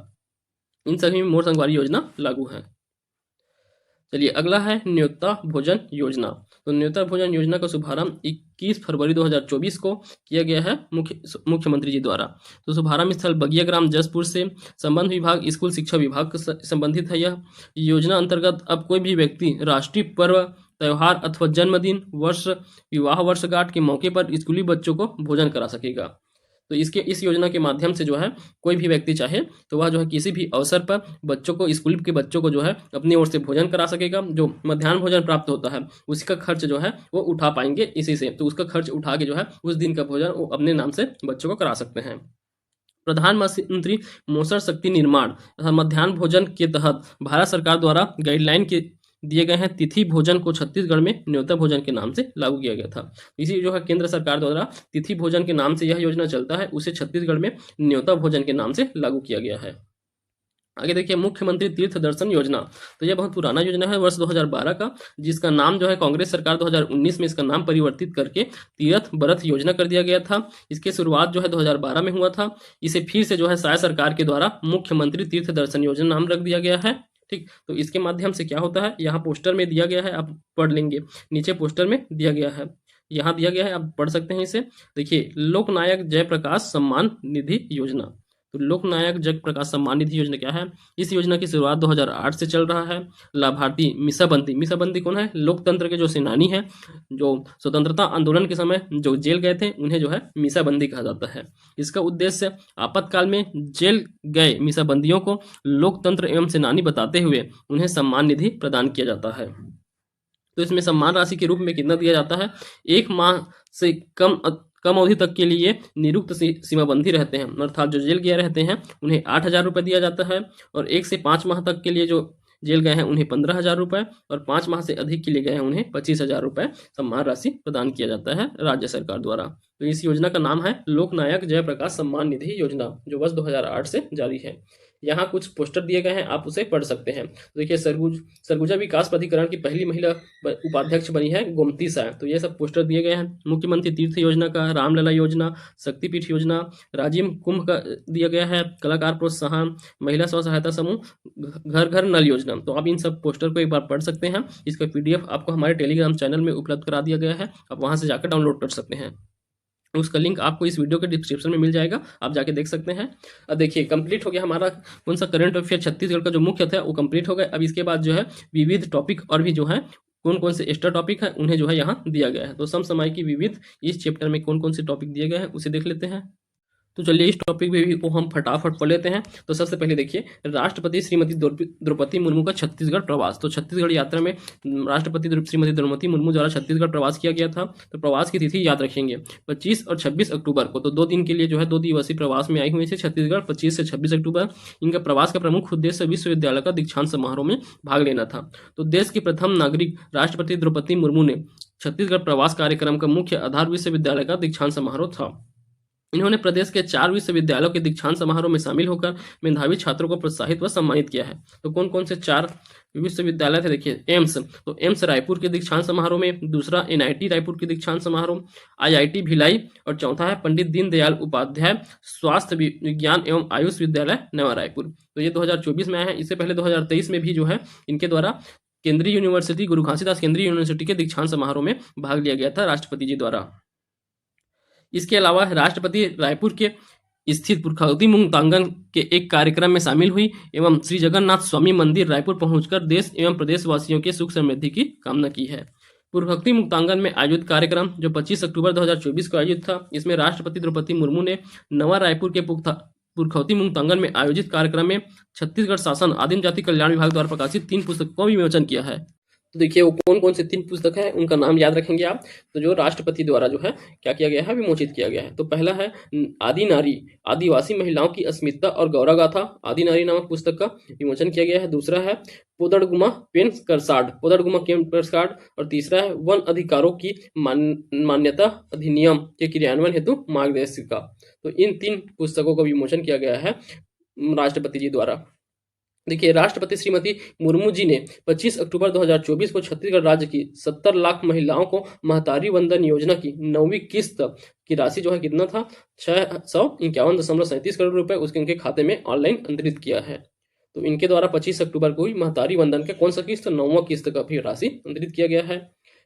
इन सभी में मोर संगवारी योजना लागू है। चलिए, अगला है न्योता भोजन योजना। तो न्योता भोजन योजना का शुभारंभ 21 फरवरी 2024 को किया गया है मुख्यमंत्री जी द्वारा। तो शुभारंभ स्थल बगिया ग्राम जसपुर से संबंध विभाग स्कूल शिक्षा विभाग से संबंधित है। यह योजना अंतर्गत अब कोई भी व्यक्ति राष्ट्रीय पर्व, त्योहार अथवा जन्मदिन, विवाह वर्षगांठ के मौके पर स्कूली बच्चों को भोजन करा सकेगा। तो इस योजना के माध्यम से जो है कोई भी व्यक्ति चाहे तो वह जो है किसी भी अवसर पर बच्चों को, स्कूल के बच्चों को जो है अपनी ओर से भोजन करा सकेगा। जो मध्याह्न भोजन प्राप्त होता है उसी का खर्च जो है वो उठा पाएंगे इसी से, तो उसका खर्च उठा के जो है उस दिन का भोजन वो अपने नाम से बच्चों को करा सकते हैं। प्रधानमंत्री पोषण शक्ति निर्माण तथा मध्याह्न भोजन के तहत भारत सरकार द्वारा गाइडलाइन के दिए गए हैं। तिथि भोजन को छत्तीसगढ़ में न्योता भोजन के नाम से लागू किया गया था। इसी जो है केंद्र सरकार द्वारा तिथि भोजन के नाम से यह योजना चलता है, उसे छत्तीसगढ़ में न्योता भोजन के नाम से लागू किया गया है। आगे देखिए मुख्यमंत्री तीर्थ दर्शन योजना, तो यह बहुत पुराना योजना है, वर्ष 2012 का, जिसका नाम जो है कांग्रेस सरकार 2019 में इसका नाम परिवर्तित करके तीर्थ बरथ योजना कर दिया गया था। इसकी शुरुआत जो है 2012 में हुआ था। इसे फिर से जो है शायद सरकार के द्वारा मुख्यमंत्री तीर्थ दर्शन योजना नाम रख दिया गया है। ठीक, तो इसके माध्यम से क्या होता है, यहाँ पोस्टर में दिया गया है, आप पढ़ लेंगे, नीचे पोस्टर में दिया गया है, यहाँ दिया गया है, आप पढ़ सकते हैं इसे। देखिए लोकनायक जयप्रकाश सम्मान निधि योजना, तो लोकनायक जयप्रकाश सम्मान निधि योजना क्या है, इस योजना की शुरुआत 2008 से चल रहा है। लाभार्थी मीसाबंदी, मीसाबंदी कौन है, लोकतंत्र के जो सेनानी हैं, जो स्वतंत्रता आंदोलन के समय जो जेल गए थे उन्हें जो है मीसाबंदी कहा जाता है। इसका उद्देश्य आपातकाल में जेल गए मीसाबंदियों को लोकतंत्र एवं सेनानी बताते हुए उन्हें सम्मान निधि प्रदान किया जाता है। तो इसमें सम्मान राशि के रूप में कितना दिया जाता है, 1 माह से कम अवधि तक के लिए निरुक्त सीमाबंदी रहते हैं, अर्थात जो जेल गए रहते हैं उन्हें 8,000 रुपये दिया जाता है, और 1 से 5 माह तक के लिए जो जेल गए हैं उन्हें 15,000 रुपये, और 5 माह से अधिक के लिए गए हैं उन्हें 25,000 रुपये सम्मान राशि प्रदान किया जाता है राज्य सरकार द्वारा। तो इस योजना का नाम है लोकनायक जयप्रकाश सम्मान निधि योजना, जो वर्ष 2008 से जारी है। यहाँ कुछ पोस्टर दिए गए हैं, आप उसे पढ़ सकते हैं। तो देखिए सरगुजा विकास प्राधिकरण की पहली महिला उपाध्यक्ष बनी है गोमती साय, तो ये सब पोस्टर दिए गए हैं। मुख्यमंत्री तीर्थ योजना का, रामलला योजना, शक्तिपीठ योजना, राजीव कुंभ का दिया गया है, कलाकार प्रोत्साहन, महिला स्व सहायता समूह, घर घर नल योजना। तो आप इन सब पोस्टर को एक बार पढ़ सकते हैं। इसका PDF आपको हमारे टेलीग्राम चैनल में उपलब्ध करा दिया गया है, आप वहां से जाकर डाउनलोड कर सकते हैं। उसका लिंक आपको इस वीडियो के डिस्क्रिप्शन में मिल जाएगा, आप जाके देख सकते हैं। अब देखिए कंप्लीट हो गया हमारा कौन सा करंट अफेयर छत्तीसगढ़ का जो मुख्य था वो कंप्लीट हो गया। अब इसके बाद जो है विविध टॉपिक और भी जो है कौन कौन से एक्स्ट्रा टॉपिक है उन्हें जो है यहाँ दिया गया है। तो समसामयिक की विविध इस चैप्टर में कौन कौन से टॉपिक दिए गए हैं उसे देख लेते हैं। तो चलिए इस टॉपिक में भी को हम फटाफट पढ़ लेते हैं। तो सबसे पहले देखिए राष्ट्रपति श्रीमती द्रौपदी मुर्मू का छत्तीसगढ़ प्रवास। तो छत्तीसगढ़ यात्रा में राष्ट्रपति श्रीमती द्रौपदी मुर्मू द्वारा छत्तीसगढ़ प्रवास किया गया था। तो प्रवास की तिथि याद रखेंगे 25 और 26 अक्टूबर को। तो 2 दिन के लिए जो है 2 दिवसीय प्रवास में आई हुई थी छत्तीसगढ़, 25 से 26 अक्टूबर। इनका प्रवास का प्रमुख उद्देश्य विश्वविद्यालय का दीक्षांत समारोह में भाग लेना था। तो देश की प्रथम नागरिक राष्ट्रपति द्रौपदी मुर्मू ने छत्तीसगढ़ प्रवास कार्यक्रम का मुख्य आधार विश्वविद्यालय का दीक्षांत समारोह था। इन्होंने प्रदेश के 4 विश्वविद्यालयों के दीक्षांत समारोह में शामिल होकर मेधावी छात्रों को प्रोत्साहित व सम्मानित किया है। तो कौन कौन से 4 विश्वविद्यालय थे, देखिए एम्स, तो एम्स रायपुर के दीक्षांत समारोह में, दूसरा NIT रायपुर के दीक्षांत समारोह, IIT भिलाई, और चौथा है पंडित दीनदयाल उपाध्याय स्वास्थ्य विज्ञान एवं आयुष विद्यालय नवा रायपुर। तो ये 2024 में आए हैं। इससे पहले 2023 में भी जो है इनके द्वारा केंद्रीय यूनिवर्सिटी, गुरु घासीदास केंद्रीय यूनिवर्सिटी के दीक्षांत समारोह में भाग लिया गया था राष्ट्रपति जी द्वारा। इसके अलावा राष्ट्रपति रायपुर के स्थित पुरखौती मुक्तांगन के एक कार्यक्रम में शामिल हुई एवं श्री जगन्नाथ स्वामी मंदिर रायपुर पहुंचकर देश एवं प्रदेशवासियों के सुख समृद्धि की कामना की है। पुरखौती मुक्तांगन में आयोजित कार्यक्रम जो 25 अक्टूबर 2024 को आयोजित था, इसमें राष्ट्रपति द्रौपदी मुर्मू ने नवा रायपुर के पुरखौती मुक्तांगन में आयोजित कार्यक्रम में छत्तीसगढ़ शासन आदिम जाति कल्याण विभाग द्वारा प्रकाशित 3 पुस्तकों का विमोचन किया है। तो देखिए वो कौन कौन से 3 पुस्तक है उनका नाम याद रखेंगे आप। तो जो राष्ट्रपति द्वारा जो है क्या किया गया है, विमोचित किया गया है। तो पहला है आदि नारी, आदिवासी महिलाओं की अस्मिता और गौरव गाथा, आदि नारी नामक पुस्तक का विमोचन किया गया है। दूसरा है पोदड़गुमा पेन करसाड, पोदड़गुमा पेन करसाड, और तीसरा है वन अधिकारों की मान्यता अधिनियम के क्रियान्वयन हेतु मार्गदर्शिका। तो इन 3 पुस्तकों का विमोचन किया गया है राष्ट्रपति जी द्वारा। देखिए राष्ट्रपति श्रीमती मुर्मू जी ने 25 अक्टूबर 2024 को छत्तीसगढ़ राज्य की 70 लाख महिलाओं को महतारी वंदन योजना की 9वीं किस्त की राशि जो है कितना था, 651.37 करोड़ रुपए उसके इनके खाते में ऑनलाइन अंतरित किया है। तो इनके द्वारा 25 अक्टूबर को ही महतारी वंदन का कौन सा किस्त, 9वां किस्त का भी राशि अंतरित किया गया है।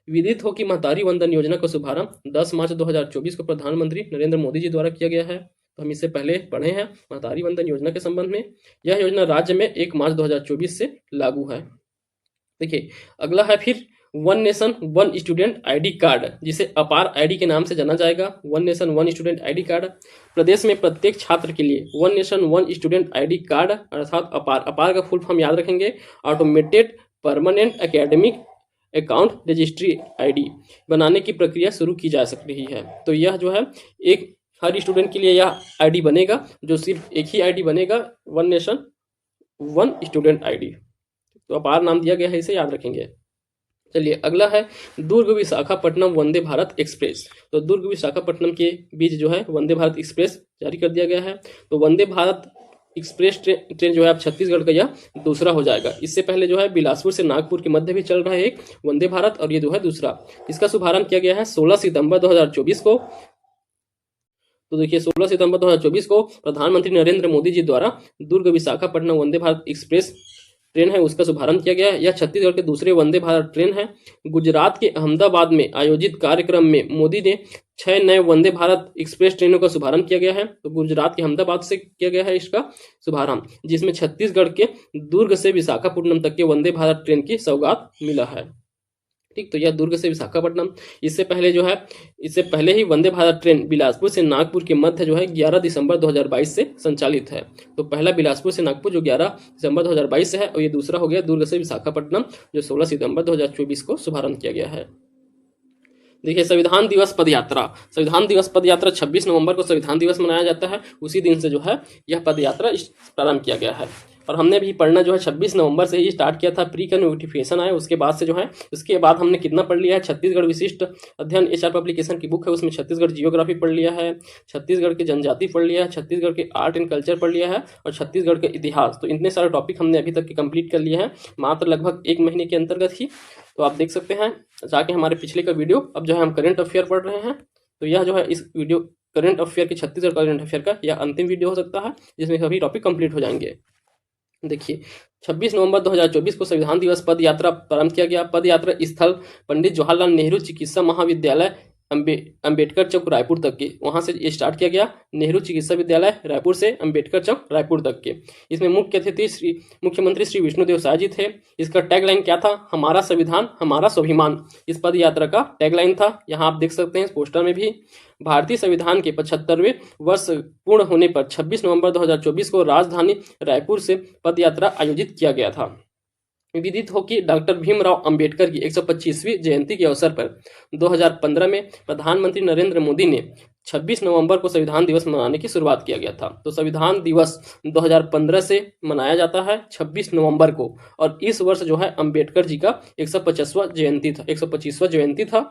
विदित हो कि महतारी वंदन योजना का शुभारंभ 10 मार्च 2024 को प्रधानमंत्री नरेंद्र मोदी जी द्वारा किया गया है। तो हम इससे पहले पढ़े हैं महतारी वंदन योजना के संबंध में। यह योजना राज्य में 1 मार्च 2024 से लागू है। देखिए अगला है फिर one nation one student ID card, जिसे अपार आईडी के नाम से जाना जाएगा। One nation one student ID card प्रदेश में प्रत्येक छात्र के लिए one nation one student ID card अर्थात अपार, अपार का फुल फॉर्म याद रखेंगे, automated permanent academic account registry ID बनाने की प्रक्रिया शुरू की जा सक रही है। तो यह जो है एक हर स्टूडेंट के लिए यह आईडी बनेगा, जो सिर्फ एक ही आईडी बनेगा, one nation one student ID. तो अपार नाम दिया गया है, इसे याद रखेंगे। चलिए अगला है दुर्ग विशाखापट्टनम वंदे भारत एक्सप्रेस। तो दुर्ग विशाखापट्टनम के बीच जो है वंदे भारत एक्सप्रेस जारी कर दिया गया है। तो वंदे भारत एक्सप्रेस ट्रेन जो है अब छत्तीसगढ़ का यह दूसरा हो जाएगा। इससे पहले जो है बिलासपुर से नागपुर के मध्य भी चल रहा है एक वंदे भारत, और ये जो है दूसरा। इसका शुभारंभ किया गया है 16 सितंबर 2024 को। तो देखिए 16 सितंबर 2024 को प्रधानमंत्री नरेंद्र मोदी जी द्वारा दुर्ग विशाखापट्टनम वंदे भारत एक्सप्रेस ट्रेन है उसका शुभारंभ किया गया है। यह छत्तीसगढ़ के दूसरे वंदे भारत ट्रेन है। गुजरात के अहमदाबाद में आयोजित कार्यक्रम में मोदी ने 6 नए वंदे भारत एक्सप्रेस ट्रेनों का शुभारंभ किया गया है। तो गुजरात के अहमदाबाद से किया गया है इसका शुभारंभ, जिसमें छत्तीसगढ़ के दुर्ग से विशाखापट्टनम तक के वंदे भारत ट्रेन की सौगात मिला है। ठीक, तो यह दुर्ग से विशाखापट्टनम। इससे पहले ही वंदे भारत ट्रेन बिलासपुर से नागपुर के मध्य जो है 11 दिसंबर 2022 से संचालित है। तो पहला बिलासपुर से नागपुर जो 11 दिसंबर 2022 से है, और ये दूसरा हो गया दुर्ग से विशाखापट्टनम जो 16 सितंबर 2024 को शुभारंभ किया गया है। देखिए संविधान दिवस पदयात्रा। संविधान दिवस पदयात्रा 26 नवंबर को संविधान दिवस मनाया जाता है। उसी दिन से जो है यह पदयात्रा प्रारंभ किया गया है। और हमने भी पढ़ना जो है 26 नवंबर से ही स्टार्ट किया था, प्री का नोटिफिकेशन आया उसके बाद से जो है, उसके बाद हमने कितना पढ़ लिया है, छत्तीसगढ़ विशिष्ट अध्ययन एचआर पब्लिकेशन की बुक है, उसमें छत्तीसगढ़ जियोग्राफी पढ़ लिया है, छत्तीसगढ़ के जनजाति पढ़ लिया है, छत्तीसगढ़ के आर्ट एंड कल्चर पढ़ लिया है, और छत्तीसगढ़ के इतिहास। तो इतने सारे टॉपिक हमने अभी तक के कंप्लीट कर लिए हैं, मात्र लगभग 1 महीने के अंतर्गत ही। तो आप देख सकते हैं जाके हमारे पिछले का वीडियो। अब जो है हम करंट अफेयर पढ़ रहे हैं। तो यह जो है इस वीडियो करंट अफेयर की छत्तीसगढ़ करंट अफेयर का यह अंतिम वीडियो हो सकता है, जिसमें सभी टॉपिक कंप्लीट हो जाएंगे। देखिए 26 नवंबर 2024 को संविधान दिवस पद यात्रा प्रारंभ किया गया। पद यात्रा स्थल पंडित जवाहरलाल नेहरू चिकित्सा महाविद्यालय अंबेडकर चौक रायपुर तक के, वहां से ये स्टार्ट किया गया। नेहरू चिकित्सा विद्यालय रायपुर से अंबेडकर चौक रायपुर तक के। इसमें मुख्य अतिथि मुख्यमंत्री श्री विष्णुदेव साय जी थे। इसका टैगलाइन क्या था, हमारा संविधान हमारा स्वाभिमान, इस पद यात्रा का टैगलाइन था। यहाँ आप देख सकते हैं इस पोस्टर में भी। भारतीय संविधान के 75वें वर्ष पूर्ण होने पर 26 नवंबर 2024 को राजधानी रायपुर से पदयात्रा आयोजित किया गया था। विदित हो कि डॉक्टर भीमराव अंबेडकर की 125वीं जयंती के अवसर पर 2015 में प्रधानमंत्री नरेंद्र मोदी ने 26 नवंबर को संविधान दिवस मनाने की शुरुआत किया गया था। तो संविधान दिवस 2015 से मनाया जाता है 26 नवंबर को, और इस वर्ष जो है अंबेडकर जी का 125वां जयंती था।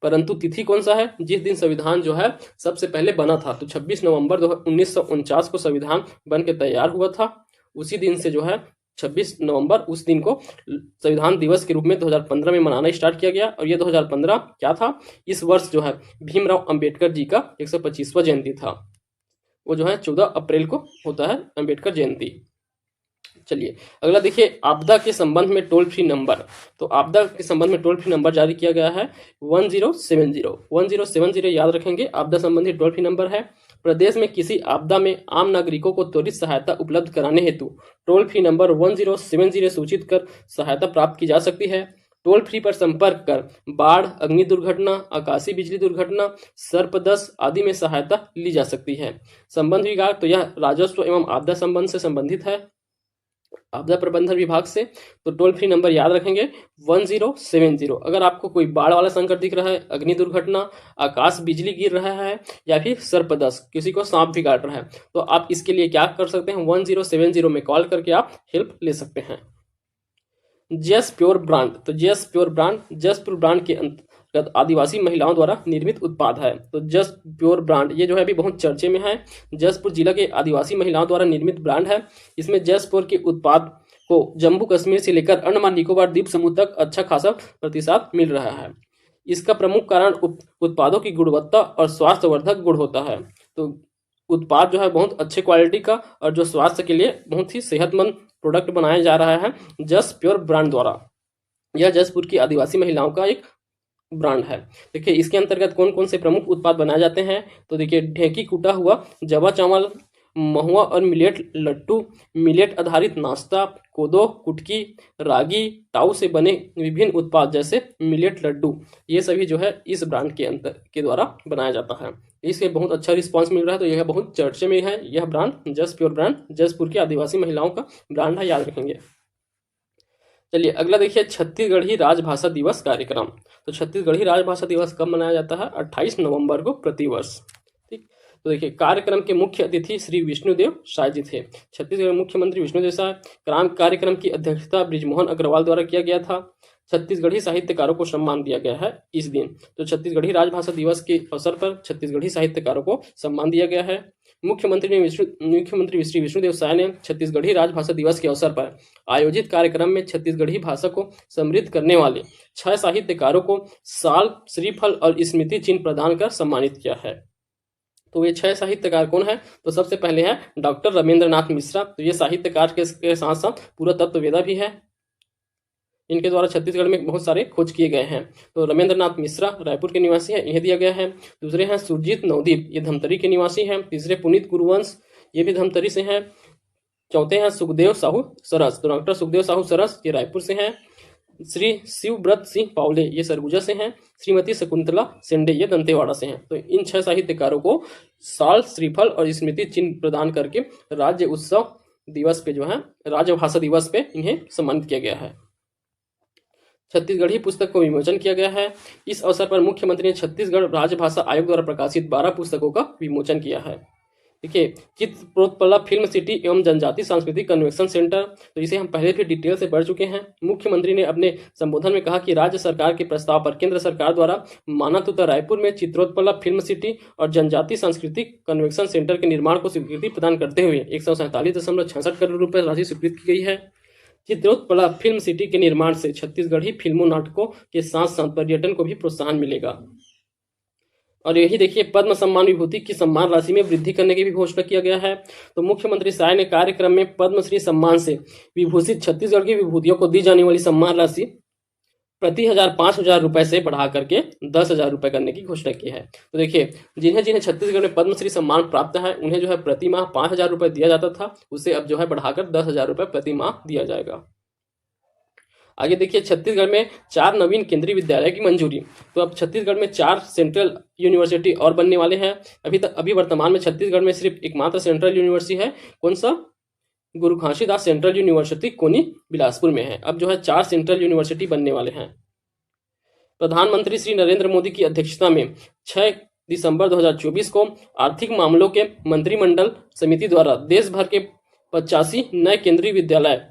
परंतु तिथि कौन सा है, जिस दिन संविधान जो है सबसे पहले बना था। तो 26 नवंबर 1949 को संविधान बन के तैयार हुआ था। उसी दिन से जो है 26 नवंबर उस दिन को संविधान दिवस के रूप में 2015 में मनाना स्टार्ट किया गया। और ये 2015 क्या था, इस वर्ष जो है भीमराव अंबेडकर जी का 125वां जयंती था। वो जो है 14 अप्रैल को होता है अंबेडकर जयंती। चलिए अगला देखिए, आपदा के संबंध में टोल फ्री नंबर। तो आपदा के संबंध में टोल फ्री नंबर जारी किया गया है 1070 याद रखेंगे, आपदा संबंधी टोल फ्री नंबर है। प्रदेश में किसी आपदा में आम नागरिकों को त्वरित सहायता उपलब्ध कराने हेतु टोल फ्री नंबर 1070 सूचित कर सहायता प्राप्त की जा सकती है। टोल फ्री पर संपर्क कर बाढ़, अग्नि दुर्घटना, आकाशीय बिजली दुर्घटना, सर्पदंश आदि में सहायता ली जा सकती है। संबंध विभाग, तो यह राजस्व एवं आपदा संबंध से संबंधित है, आपदा प्रबंधन विभाग से। तो टोल फ्री नंबर याद रखेंगे 1070। अगर आपको कोई बाढ़ वाला संकट दिख रहा है, अग्नि दुर्घटना, आकाश बिजली गिर रहा है, या फिर सर्पदंश, किसी को सांप भी काट रहा है, तो आप इसके लिए क्या कर सकते हैं, 1070 में कॉल करके आप हेल्प ले सकते हैं। जस प्योर ब्रांड। तो जस प्योर ब्रांड के अंतर्गत आदिवासी महिलाओं द्वारा निर्मित उत्पाद है। तो जस प्योर ब्रांड ये जो है अभी बहुत चर्चे में है। जसपुर जिला के आदिवासी महिलाओं द्वारा निर्मित ब्रांड है। इसमें जसपुर के उत्पाद को जम्मू कश्मीर से लेकर अंडमान निकोबार द्वीप समूह तक अच्छा खासा प्रतिशत मिल रहा है। इसका प्रमुख कारण उत्पादों की गुणवत्ता और स्वास्थ्यवर्धक गुण होता है। तो उत्पाद जो है बहुत अच्छे क्वालिटी का और जो स्वास्थ्य के लिए बहुत ही सेहतमंद प्रोडक्ट बनाया जा रहा है जस प्योर ब्रांड द्वारा। यह जसपुर की आदिवासी महिलाओं का एक ब्रांड है। देखिए इसके अंतर्गत कौन कौन से प्रमुख उत्पाद बनाए जाते हैं। तो देखिए ढेंकी कूटा हुआ जवा चावल, महुआ और मिलेट लट्टू, मिलेट आधारित नाश्ता, कोदो, कुटकी, रागी, टाउ से बने विभिन्न उत्पाद जैसे मिलेट लड्डू, ये सभी जो है इस ब्रांड के द्वारा बनाया जाता है। इसके बहुत अच्छा रिस्पांस मिल रहा है, तो यह बहुत चर्चे में है। यह brand just pure brand Jashpur की आदिवासी महिलाओं का ब्रांड है, याद रखेंगे। चलिए अगला देखिए, छत्तीसगढ़ी राजभाषा दिवस कार्यक्रम। तो छत्तीसगढ़ी राजभाषा दिवस कब मनाया जाता है? 28 नवंबर को प्रतिवर्ष। ठीक, तो देखिए कार्यक्रम के मुख्य अतिथि श्री विष्णुदेव साय जी थे। छत्तीसगढ़ मुख्यमंत्री विष्णुदेव साय। कार्यक्रम की अध्यक्षता बृजमोहन अग्रवाल द्वारा किया गया था। छत्तीसगढ़ी साहित्यकारों को सम्मान दिया गया है इस दिन। तो छत्तीसगढ़ी राजभाषा दिवस के अवसर पर छत्तीसगढ़ी साहित्यकारों को सम्मान दिया गया है। मुख्यमंत्री श्री विष्णुदेव साय ने छत्तीसगढ़ी राजभाषा दिवस के अवसर पर आयोजित कार्यक्रम में छत्तीसगढ़ी भाषा को समृद्ध करने वाले 6 साहित्यकारों को शाल, श्रीफल और स्मृति चिन्ह प्रदान कर सम्मानित किया है। तो ये 6 साहित्यकार कौन है? तो सबसे पहले है डॉक्टर रमेंद्रनाथ मिश्रा। तो ये साहित्यकार के साथ साथ पुरातत्ववेदा भी है। इनके द्वारा छत्तीसगढ़ में बहुत सारे खोज किए गए हैं। तो रमेंद्रनाथ मिश्रा रायपुर के निवासी है, इन्हें दिया गया है। दूसरे हैं सुरजीत नवदीप, ये धमतरी के निवासी हैं। तीसरे पुनीत गुरुवंश, ये भी धमतरी से हैं। चौथे हैं सुखदेव साहू सरस, तो डॉक्टर सुखदेव साहू सरस ये रायपुर से हैं। श्री शिवव्रत सिंह पावले ये सरगुजा से हैं। श्रीमती शकुंतला सेंडे ये दंतेवाड़ा से हैं। तो इन 6 साहित्यकारों को शाल, श्रीफल और स्मृति चिन्ह प्रदान करके राज्य उत्सव दिवस पे जो है राजभाषा दिवस पे इन्हें सम्मानित किया गया है। छत्तीसगढ़ी पुस्तक को विमोचन किया गया है। इस अवसर पर मुख्यमंत्री ने छत्तीसगढ़ राजभाषा आयोग द्वारा प्रकाशित 12 पुस्तकों का विमोचन किया है। देखिए, चित्रोत्पला फिल्म सिटी एवं जनजाति सांस्कृतिक कन्वेंशन सेंटर, तो इसे हम पहले भी डिटेल से पढ़ चुके हैं। मुख्यमंत्री ने अपने संबोधन में कहा कि राज्य सरकार के प्रस्ताव पर केंद्र सरकार द्वारा मानातुता रायपुर में चित्रोत्पला फिल्म सिटी और जनजाति सांस्कृतिक कन्वेंशन सेंटर के निर्माण को स्वीकृति प्रदान करते हुए 147.66 करोड़ रुपए राशि स्वीकृत की गई है। चित्रोत्पला फिल्म सिटी के निर्माण से छत्तीसगढ़ी फिल्मों, नाटकों के साथ साथ पर्यटन को भी प्रोत्साहन मिलेगा। और यही देखिए, पद्म सम्मान विभूति की सम्मान राशि में वृद्धि करने की भी घोषणा किया गया है। तो मुख्यमंत्री साय ने कार्यक्रम में पद्मश्री सम्मान से विभूषित छत्तीसगढ़ की विभूतियों को दी जाने वाली सम्मान राशि प्रति 5,000 रुपए से बढ़ा करके 10,000 रुपए करने की घोषणा की है। तो देखिए, जिन्हें जिन्हें छत्तीसगढ़ में पद्मश्री सम्मान प्राप्त है उन्हें जो है प्रति माह 5,000 रुपए दिया जाता था, उसे अब जो है बढ़ाकर 10,000 रुपए प्रति माह दिया जाएगा। आगे देखिए, छत्तीसगढ़ में 4 नवीन केंद्रीय विद्यालय की मंजूरी। तो अब छत्तीसगढ़ में 4 सेंट्रल यूनिवर्सिटी और बनने वाले हैं। अभी वर्तमान में छत्तीसगढ़ में सिर्फ एकमात्र सेंट्रल यूनिवर्सिटी है, कौन सा? गुरु घासीदास सेंट्रल यूनिवर्सिटी कोनी बिलासपुर में है। अब जो है 4 सेंट्रल यूनिवर्सिटी बनने वाले हैं। प्रधानमंत्री श्री नरेंद्र मोदी की अध्यक्षता में 6 दिसंबर 2024 को आर्थिक मामलों के मंत्रिमंडल समिति द्वारा देश भर के 85 नए केंद्रीय विद्यालय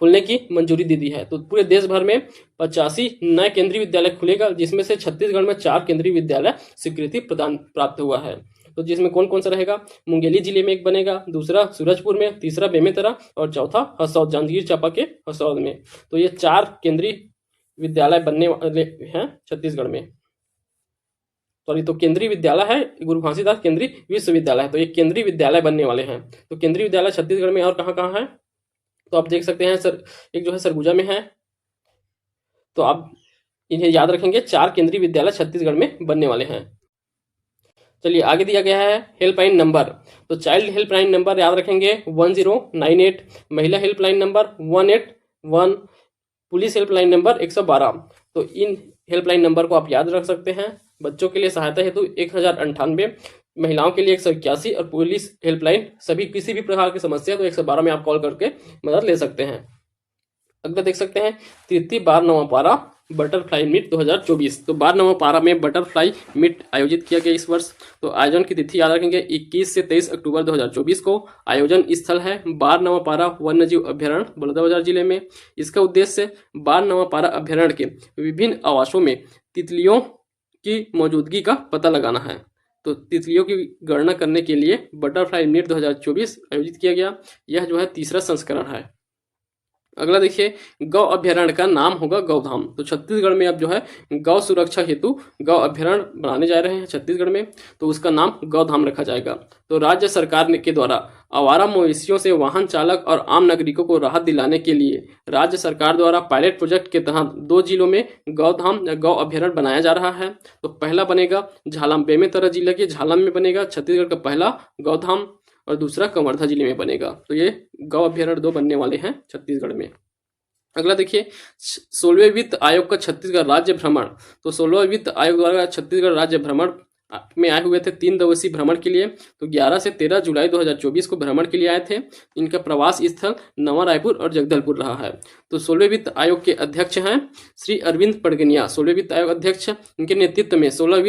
खुलने की मंजूरी दे दी है। तो पूरे देश भर में 85 नए केंद्रीय विद्यालय खुलेगा, जिसमें से छत्तीसगढ़ में 4 केंद्रीय विद्यालय स्वीकृति प्रदान प्राप्त हुआ है। तो जिसमें कौन कौन सा रहेगा? मुंगेली जिले में एक बनेगा, दूसरा सूरजपुर में, तीसरा बेमेतरा और चौथा हसौद, जांजगीर चांपा के हसौद में। तो ये 4 केंद्रीय विद्यालय बनने वाले हैं छत्तीसगढ़ में। सॉरी, तो केंद्रीय विद्यालय है गुरु घासीदास केंद्रीय विश्वविद्यालय है, तो ये केंद्रीय विद्यालय बनने वाले हैं। तो केंद्रीय विद्यालय छत्तीसगढ़ में और कहाँ कहाँ है? तो आप देख सकते हैं सर, एक जो है सरगुजा में है। तो आप इन्हें याद रखेंगे, 4 केंद्रीय विद्यालय छत्तीसगढ़ में बनने वाले हैं। चलिए आगे दिया गया है हेल्पलाइन नंबर। तो चाइल्ड हेल्पलाइन नंबर याद रखेंगे 1098, महिला helpline number 181, police helpline number 112। तो इन हेल्पलाइन नंबर को आप याद रख सकते हैं। बच्चों के लिए सहायता हेतु 1098, महिलाओं के लिए 181 और पुलिस हेल्पलाइन सभी किसी भी प्रकार की समस्या तो 112 में आप कॉल करके मदद ले सकते हैं। अगला देख सकते हैं 33 बार नवा पारा बटरफ्लाई मीट 2024। तो 12 नवा पारा में बटरफ्लाई मीट आयोजित किया गया इस वर्ष। तो आयोजन की तिथि याद रखेंगे 21 से 23 अक्टूबर 2024 को। आयोजन स्थल है 12 नवा पारा वन्यजीव अभ्यारण्य बलौदाबाजार जिले में। इसका उद्देश्य 12 नवा पारा अभ्यारण्य के विभिन्न आवासों में तितलियों की मौजूदगी का पता लगाना है। तो तितलियों की गणना करने के लिए बटरफ्लाई मीट 2024 आयोजित किया गया। यह जो है 3रा संस्करण है। अगला देखिए, गौ अभ्यारण्य का नाम होगा गौधाम। तो छत्तीसगढ़ में अब जो है गौ सुरक्षा हेतु गौ अभ्यारण्य बनाने जा रहे हैं छत्तीसगढ़ में, तो उसका नाम गौधाम रखा जाएगा। तो राज्य सरकार के द्वारा आवारा मवेशियों से वाहन चालक और आम नागरिकों को राहत दिलाने के लिए राज्य सरकार द्वारा पायलट प्रोजेक्ट के तहत 2 जिलों में गौधाम या गौ अभ्यारण्य बनाया जा रहा है। तो पहला बनेगा झालाम, बेमेतरा जिले के झालाम में बनेगा छत्तीसगढ़ का पहला गौधाम। और दूसरा कवर्धा जिले में बनेगा। तो ये गौ अभ्यारण्य 2 बनने वाले हैं छत्तीसगढ़ में। अगला देखिए 16वें वित्त आयोग का छत्तीसगढ़ राज्य भ्रमण। तो 16वें वित्त आयोग द्वारा छत्तीसगढ़ राज्य भ्रमण में आए हुए थे 3 दिवसीय भ्रमण के लिए। तो 11 से 13 जुलाई 2024 को भ्रमण के लिए आए थे। इनका प्रवास स्थल नवा रायपुर और जगदलपुर रहा है। तो 16वें वित्त आयोग के अध्यक्ष हैं श्री अरविंद पड़गनिया, 16वें वित्त आयोग अध्यक्ष। इनके नेतृत्व में 16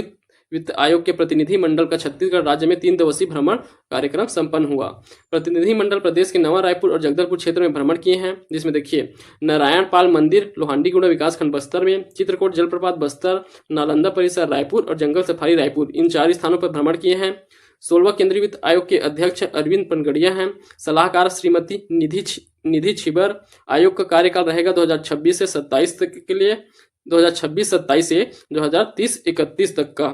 वित्त आयोग के प्रतिनिधि मंडल का छत्तीसगढ़ राज्य में 3 दिवसीय भ्रमण कार्यक्रम संपन्न हुआ। प्रतिनिधि मंडल प्रदेश के नवा रायपुर और जगदलपुर क्षेत्र में भ्रमण किए हैं, जिसमें देखिए नारायण पाल मंदिर लोहांडीगुड़ा विकासखंड बस्तर में, चित्रकोट जलप्रपात बस्तर, नालंदा परिसर रायपुर और जंगल सफारी रायपुर, इन 4 स्थानों पर भ्रमण किए हैं। 16वां केंद्रीय वित्त आयोग के अध्यक्ष अरविंद पनगड़िया हैं। सलाहकार श्रीमती निधि छिबर। आयोग का कार्यकाल रहेगा 2026 से 27 तक के लिए, 2026-27 से 2030-31 तक का।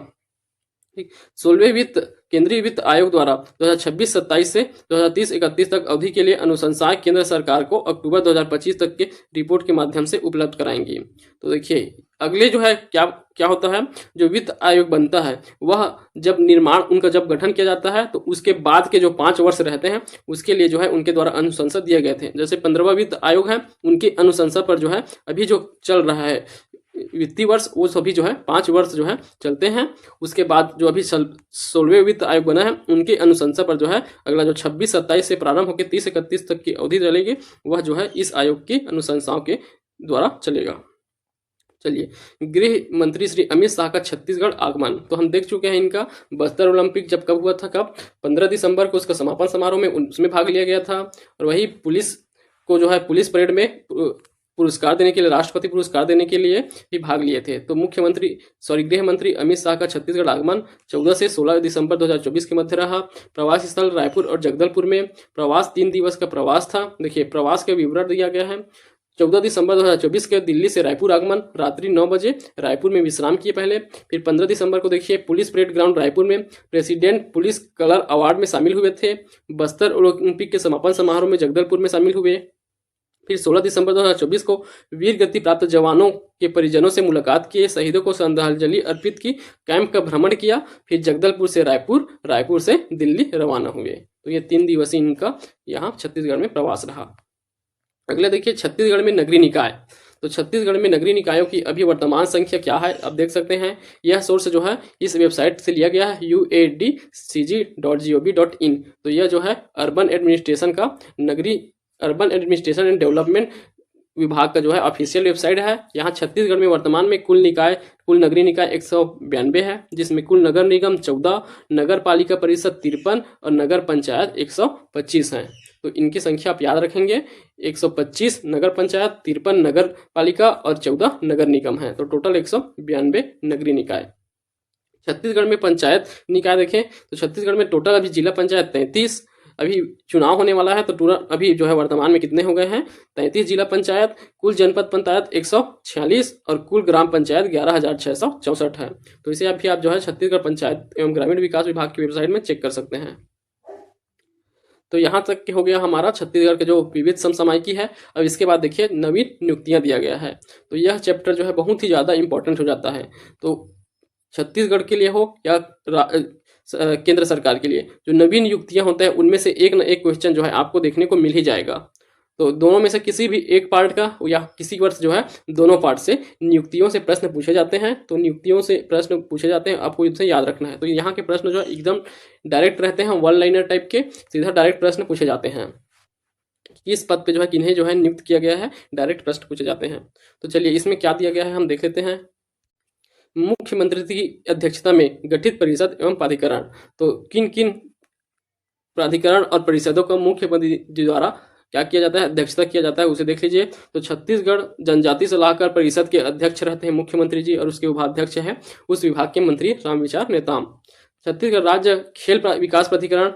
16वें केंद्रीय वित्त आयोग द्वारा 2026-27 से 2030-31 तक अवधि के लिए अनुशंसाएं केंद्र सरकार को अक्टूबर 2025 तक के रिपोर्ट के माध्यम से उपलब्ध कराएंगी। तो देखिए अगले जो है क्या होता है, जो वित्त आयोग बनता है वह जब उनका जब गठन किया जाता है तो उसके बाद के जो 5 वर्ष रहते हैं उसके लिए जो है उनके द्वारा अनुशंसा दिए गए थे। जैसे 15वां वित्त आयोग है, उनकी अनुशंसा पर जो है अभी जो चल रहा है वित्तीय वर्ष वो सभी जो है 5 वर्ष जो है चलते हैं। उसके बाद जो अभी 16वें वित्त आयोग बना है उनकी अनुशंसा पर जो है अगला जो 26-27 से प्रारंभ होकर 30-31 तक की अवधि चलेगी, वह जो है इस आयोग की अनुशंसाओं के द्वारा चलेगा। चलिए गृह मंत्री श्री अमित शाह का छत्तीसगढ़ आगमन। तो हम देख चुके हैं इनका बस्तर ओलंपिक जब कब हुआ था, कब 15 दिसंबर को उसका समापन समारोह में उसमें भाग लिया गया था। और वही पुलिस को जो है पुलिस परेड में पुरस्कार देने के लिए, राष्ट्रपति पुरस्कार देने के लिए भी भाग लिए थे। तो गृह मंत्री अमित शाह का छत्तीसगढ़ आगमन 14 से 16 दिसंबर 2024 के मध्य रहा। प्रवास स्थल रायपुर और जगदलपुर में। प्रवास 3 दिवस का प्रवास था। देखिए प्रवास के विवरण दिया गया है। 14 दिसंबर 2024 के दिल्ली से रायपुर आगमन, रात्रि 9 बजे रायपुर में विश्राम किए पहले। फिर 15 दिसंबर को देखिए पुलिस परेड ग्राउंड रायपुर में प्रेसिडेंट पुलिस कलर अवार्ड में शामिल हुए थे। बस्तर ओलंपिक के समापन समारोह में जगदलपुर में शामिल हुए। फिर 16 दिसंबर 2024 को वीर गति प्राप्त जवानों के परिजनों से मुलाकात किए, शहीदों को श्रद्धांजलि अर्पित की, कैंप का भ्रमण किया। फिर जगदलपुर से रायपुर से दिल्ली रवाना हुए। तो ये 3 दिवसीय इनका यहाँ छत्तीसगढ़ में प्रवास रहा। अगले देखिए छत्तीसगढ़ में नगरीय निकाय। तो छत्तीसगढ़ में नगरीय निकायों की अभी वर्तमान संख्या क्या है आप देख सकते हैं। यह सोर्स जो है इस वेबसाइट से लिया गया है uadcg.gov.in। तो यह जो है अर्बन एडमिनिस्ट्रेशन एंड डेवलपमेंट विभाग का जो है ऑफिशियल वेबसाइट है। यहाँ छत्तीसगढ़ में वर्तमान में कुल नगरीय निकाय 192 है, जिसमें कुल नगर निगम 14, नगर पालिका परिषद 53 और नगर पंचायत 125 हैं। तो इनकी संख्या आप याद रखेंगे, 125 नगर पंचायत, 53 नगर पालिका और 14 नगर निगम है। तो टोटल 192 नगरीय निकाय। छत्तीसगढ़ में पंचायत निकाय देखें तो छत्तीसगढ़ में टोटल अभी जिला पंचायत 33, अभी चुनाव होने वाला है तो तुरंत अभी जो है वर्तमान में कितने हो गए हैं 33 जिला पंचायत। कुल जनपद पंचायत 146 और कुल ग्राम पंचायत 11,664 है। तो इसे आप जो है छत्तीसगढ़ पंचायत एवं ग्रामीण विकास विभाग की वेबसाइट में चेक कर सकते हैं। तो यहाँ तक के हो गया हमारा छत्तीसगढ़ के जो विविध समसामयिकी है। अब इसके बाद देखिए नवीन नियुक्तियां दिया गया है। तो यह चैप्टर जो है बहुत ही ज़्यादा इंपॉर्टेंट हो जाता है। तो छत्तीसगढ़ के लिए हो या केंद्र सरकार के लिए जो नवीन नियुक्तियां होते हैं उनमें से एक न एक क्वेश्चन जो है आपको देखने को मिल ही जाएगा। तो दोनों में से किसी भी एक पार्ट का या किसी वर्ष जो है दोनों पार्ट से नियुक्तियों से प्रश्न पूछे जाते हैं। तो नियुक्तियों से प्रश्न पूछे जाते हैं, आपको इनसे याद रखना है। तो यहाँ के प्रश्न जो है एकदम डायरेक्ट रहते हैं, 1 लाइनर टाइप के, सीधा डायरेक्ट प्रश्न पूछे जाते हैं। किस पद पे जो है किन्हें जो है नियुक्त किया गया है, डायरेक्ट प्रश्न पूछे जाते हैं। तो चलिए इसमें क्या दिया गया है हम देख लेते हैं। मुख्यमंत्री की अध्यक्षता में गठित परिषद एवं प्राधिकरण। तो किन किन प्राधिकरण और परिषदों का मुख्यमंत्री द्वारा क्या किया जाता है, अध्यक्षता किया जाता है, उसे देख लीजिए। तो छत्तीसगढ़ जनजाति सलाहकार परिषद के अध्यक्ष रहते हैं मुख्यमंत्री जी और उसके उपाध्यक्ष हैं उस विभाग के मंत्री रामविचार नेताम। छत्तीसगढ़ राज्य खेल विकास प्राधिकरण,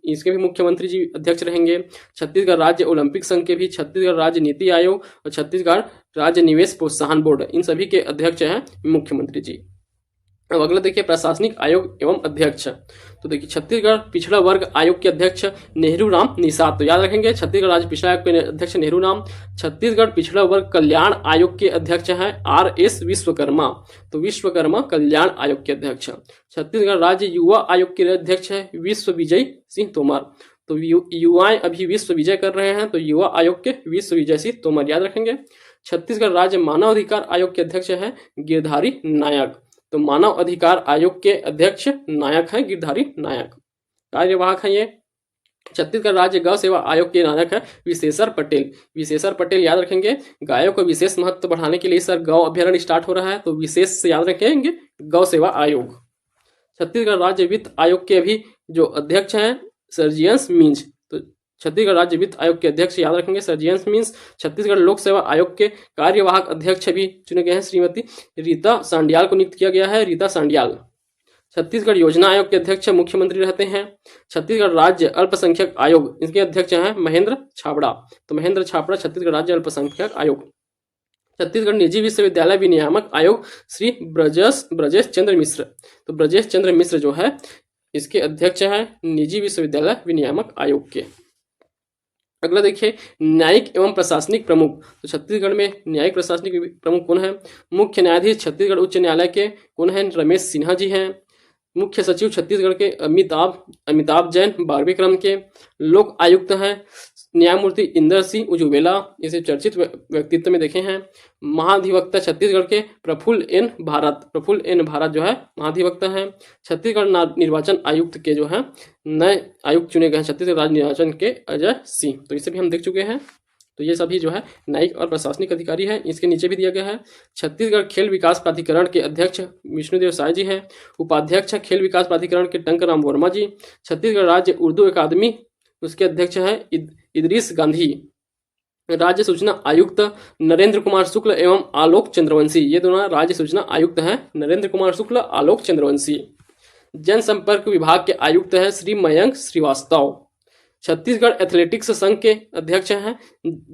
इसके भी मुख्यमंत्री जी अध्यक्ष रहेंगे। छत्तीसगढ़ राज्य ओलंपिक संघ के भी, छत्तीसगढ़ राज्य नीति आयोग और छत्तीसगढ़ राज्य निवेश प्रोत्साहन बोर्ड, इन सभी के अध्यक्ष हैं मुख्यमंत्री जी। अब अगला देखिए प्रशासनिक आयोग एवं अध्यक्ष। तो देखिए छत्तीसगढ़ पिछड़ा वर्ग आयोग के अध्यक्ष नेहरू राम निषाद। तो याद रखेंगे छत्तीसगढ़ राज्य पिछड़ा आयोग के अध्यक्ष नेहरू राम। छत्तीसगढ़ पिछड़ा वर्ग कल्याण आयोग के अध्यक्ष हैं RS विश्वकर्मा। तो विश्वकर्मा कल्याण आयोग के अध्यक्ष। छत्तीसगढ़ राज्य युवा आयोग के अध्यक्ष है विश्व विजय सिंह तोमर। तो युवाएं अभी विश्व विजय कर रहे हैं, तो युवा आयोग के विश्व विजय सिंह तोमर याद रखेंगे। छत्तीसगढ़ राज्य मानव अधिकार आयोग के अध्यक्ष हैं गिरधारी नायक, तो मानव अधिकार आयोग के अध्यक्ष नायक हैं गिरधारी नायक, कार्यवाहक हैं ये। छत्तीसगढ़ राज्य गौ सेवा आयोग के नायक है विशेषर पटेल, विशेषर पटेल याद रखेंगे। गायों को विशेष महत्व बढ़ाने के लिए सर गौ अभ्यारण्य स्टार्ट हो रहा है, तो विशेष से याद रखेंगे गौ सेवा आयोग। छत्तीसगढ़ राज्य वित्त आयोग के अभी जो अध्यक्ष हैं सर्जियंस मींज, तो छत्तीसगढ़ राज्य वित्त आयोग के अध्यक्ष याद रखेंगे सर्जियंस मींज। छत्तीसगढ़ लोक सेवा आयोग के कार्यवाहक अध्यक्ष भी चुने गए हैं श्रीमती रीता सांडियाल को नियुक्त किया गया है, रीता सांडियाल। छत्तीसगढ़ योजना आयोग के अध्यक्ष मुख्यमंत्री रहते हैं। छत्तीसगढ़ राज्य अल्पसंख्यक आयोग, इसके अध्यक्ष हैं महेंद्र छाबड़ा, तो महेंद्र छाबड़ा छत्तीसगढ़ राज्य अल्पसंख्यक आयोग। छत्तीसगढ़ निजी विश्वविद्यालय विनियामक आयोग श्री ब्रजेश चंद्र मिश्र, तो ब्रजेश चंद्र मिश्र जो है इसके अध्यक्ष हैं निजी विश्वविद्यालय विनियामक आयोग के। अगला देखिए न्यायिक एवं प्रशासनिक प्रमुख, तो छत्तीसगढ़ में न्यायिक प्रशासनिक प्रमुख कौन है? मुख्य न्यायाधीश छत्तीसगढ़ उच्च न्यायालय के कौन है? रमेश सिन्हा जी हैं। मुख्य सचिव छत्तीसगढ़ के अमिताभ जैन 12वें क्रम के। लोक आयुक्त हैं न्यायमूर्ति इंदर सिंह उजुवेला, इसे चर्चित व्यक्तित्व में देखे हैं। महाधिवक्ता छत्तीसगढ़ के प्रफुल्ल एन भारत जो है महाधिवक्ता हैं। छत्तीसगढ़ निर्वाचन आयुक्त के जो है नए आयुक्त चुने गए हैं छत्तीसगढ़ राज्य निर्वाचन के अजय सिंह, तो इसे भी हम देख चुके हैं। तो ये सभी जो है न्यायिक और प्रशासनिक अधिकारी हैं। इसके नीचे भी दिया गया है छत्तीसगढ़ खेल विकास प्राधिकरण के अध्यक्ष विष्णुदेव साय जी हैं। उपाध्यक्ष खेल विकास प्राधिकरण के टंकराम वर्मा जी। छत्तीसगढ़ राज्य उर्दू अकादमी उसके अध्यक्ष हैं इदरीस गांधी। राज्य सूचना आयुक्त नरेंद्र कुमार शुक्ल एवं आलोक चंद्रवंशी, ये दोनों राज्य सूचना आयुक्त हैं नरेंद्र कुमार शुक्ल आलोक चंद्रवंशी। जनसंपर्क विभाग के आयुक्त हैं श्री मयंक श्रीवास्तव। छत्तीसगढ़ एथलेटिक्स संघ के अध्यक्ष हैं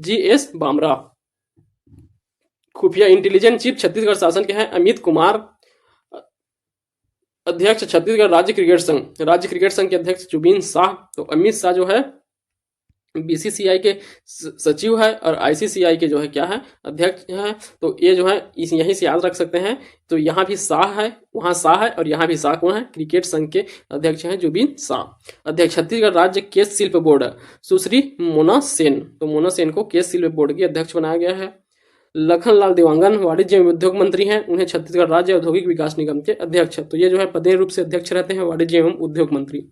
GS बामरा। खुफिया इंटेलिजेंस चीफ छत्तीसगढ़ शासन के हैं अमित कुमार। अध्यक्ष छत्तीसगढ़ राज्य क्रिकेट संघ के अध्यक्ष जुबीन शाह, तो अमित शाह जो है BCCI के सचिव है और ICCI के जो है क्या है अध्यक्ष है, तो ये जो है इस यहीं से याद रख सकते हैं। तो यहाँ भी शाह है, वहाँ शाह है और यहाँ भी शाह कौन है? क्रिकेट संघ के अध्यक्ष हैं जुबीन शाह। अध्यक्ष छत्तीसगढ़ राज्य केश शिल्प बोर्ड सुश्री मोना सेन, तो मोना सेन को केश शिल्प बोर्ड के अध्यक्ष बनाया गया है। लखनलाल देवांगन वाणिज्य एवं उद्योग मंत्री हैं, उन्हें छत्तीसगढ़ राज्य औद्योगिक विकास निगम के अध्यक्ष, तो ये जो है पदेय रूप से अध्यक्ष रहते हैं वाणिज्य एवं उद्योग मंत्री।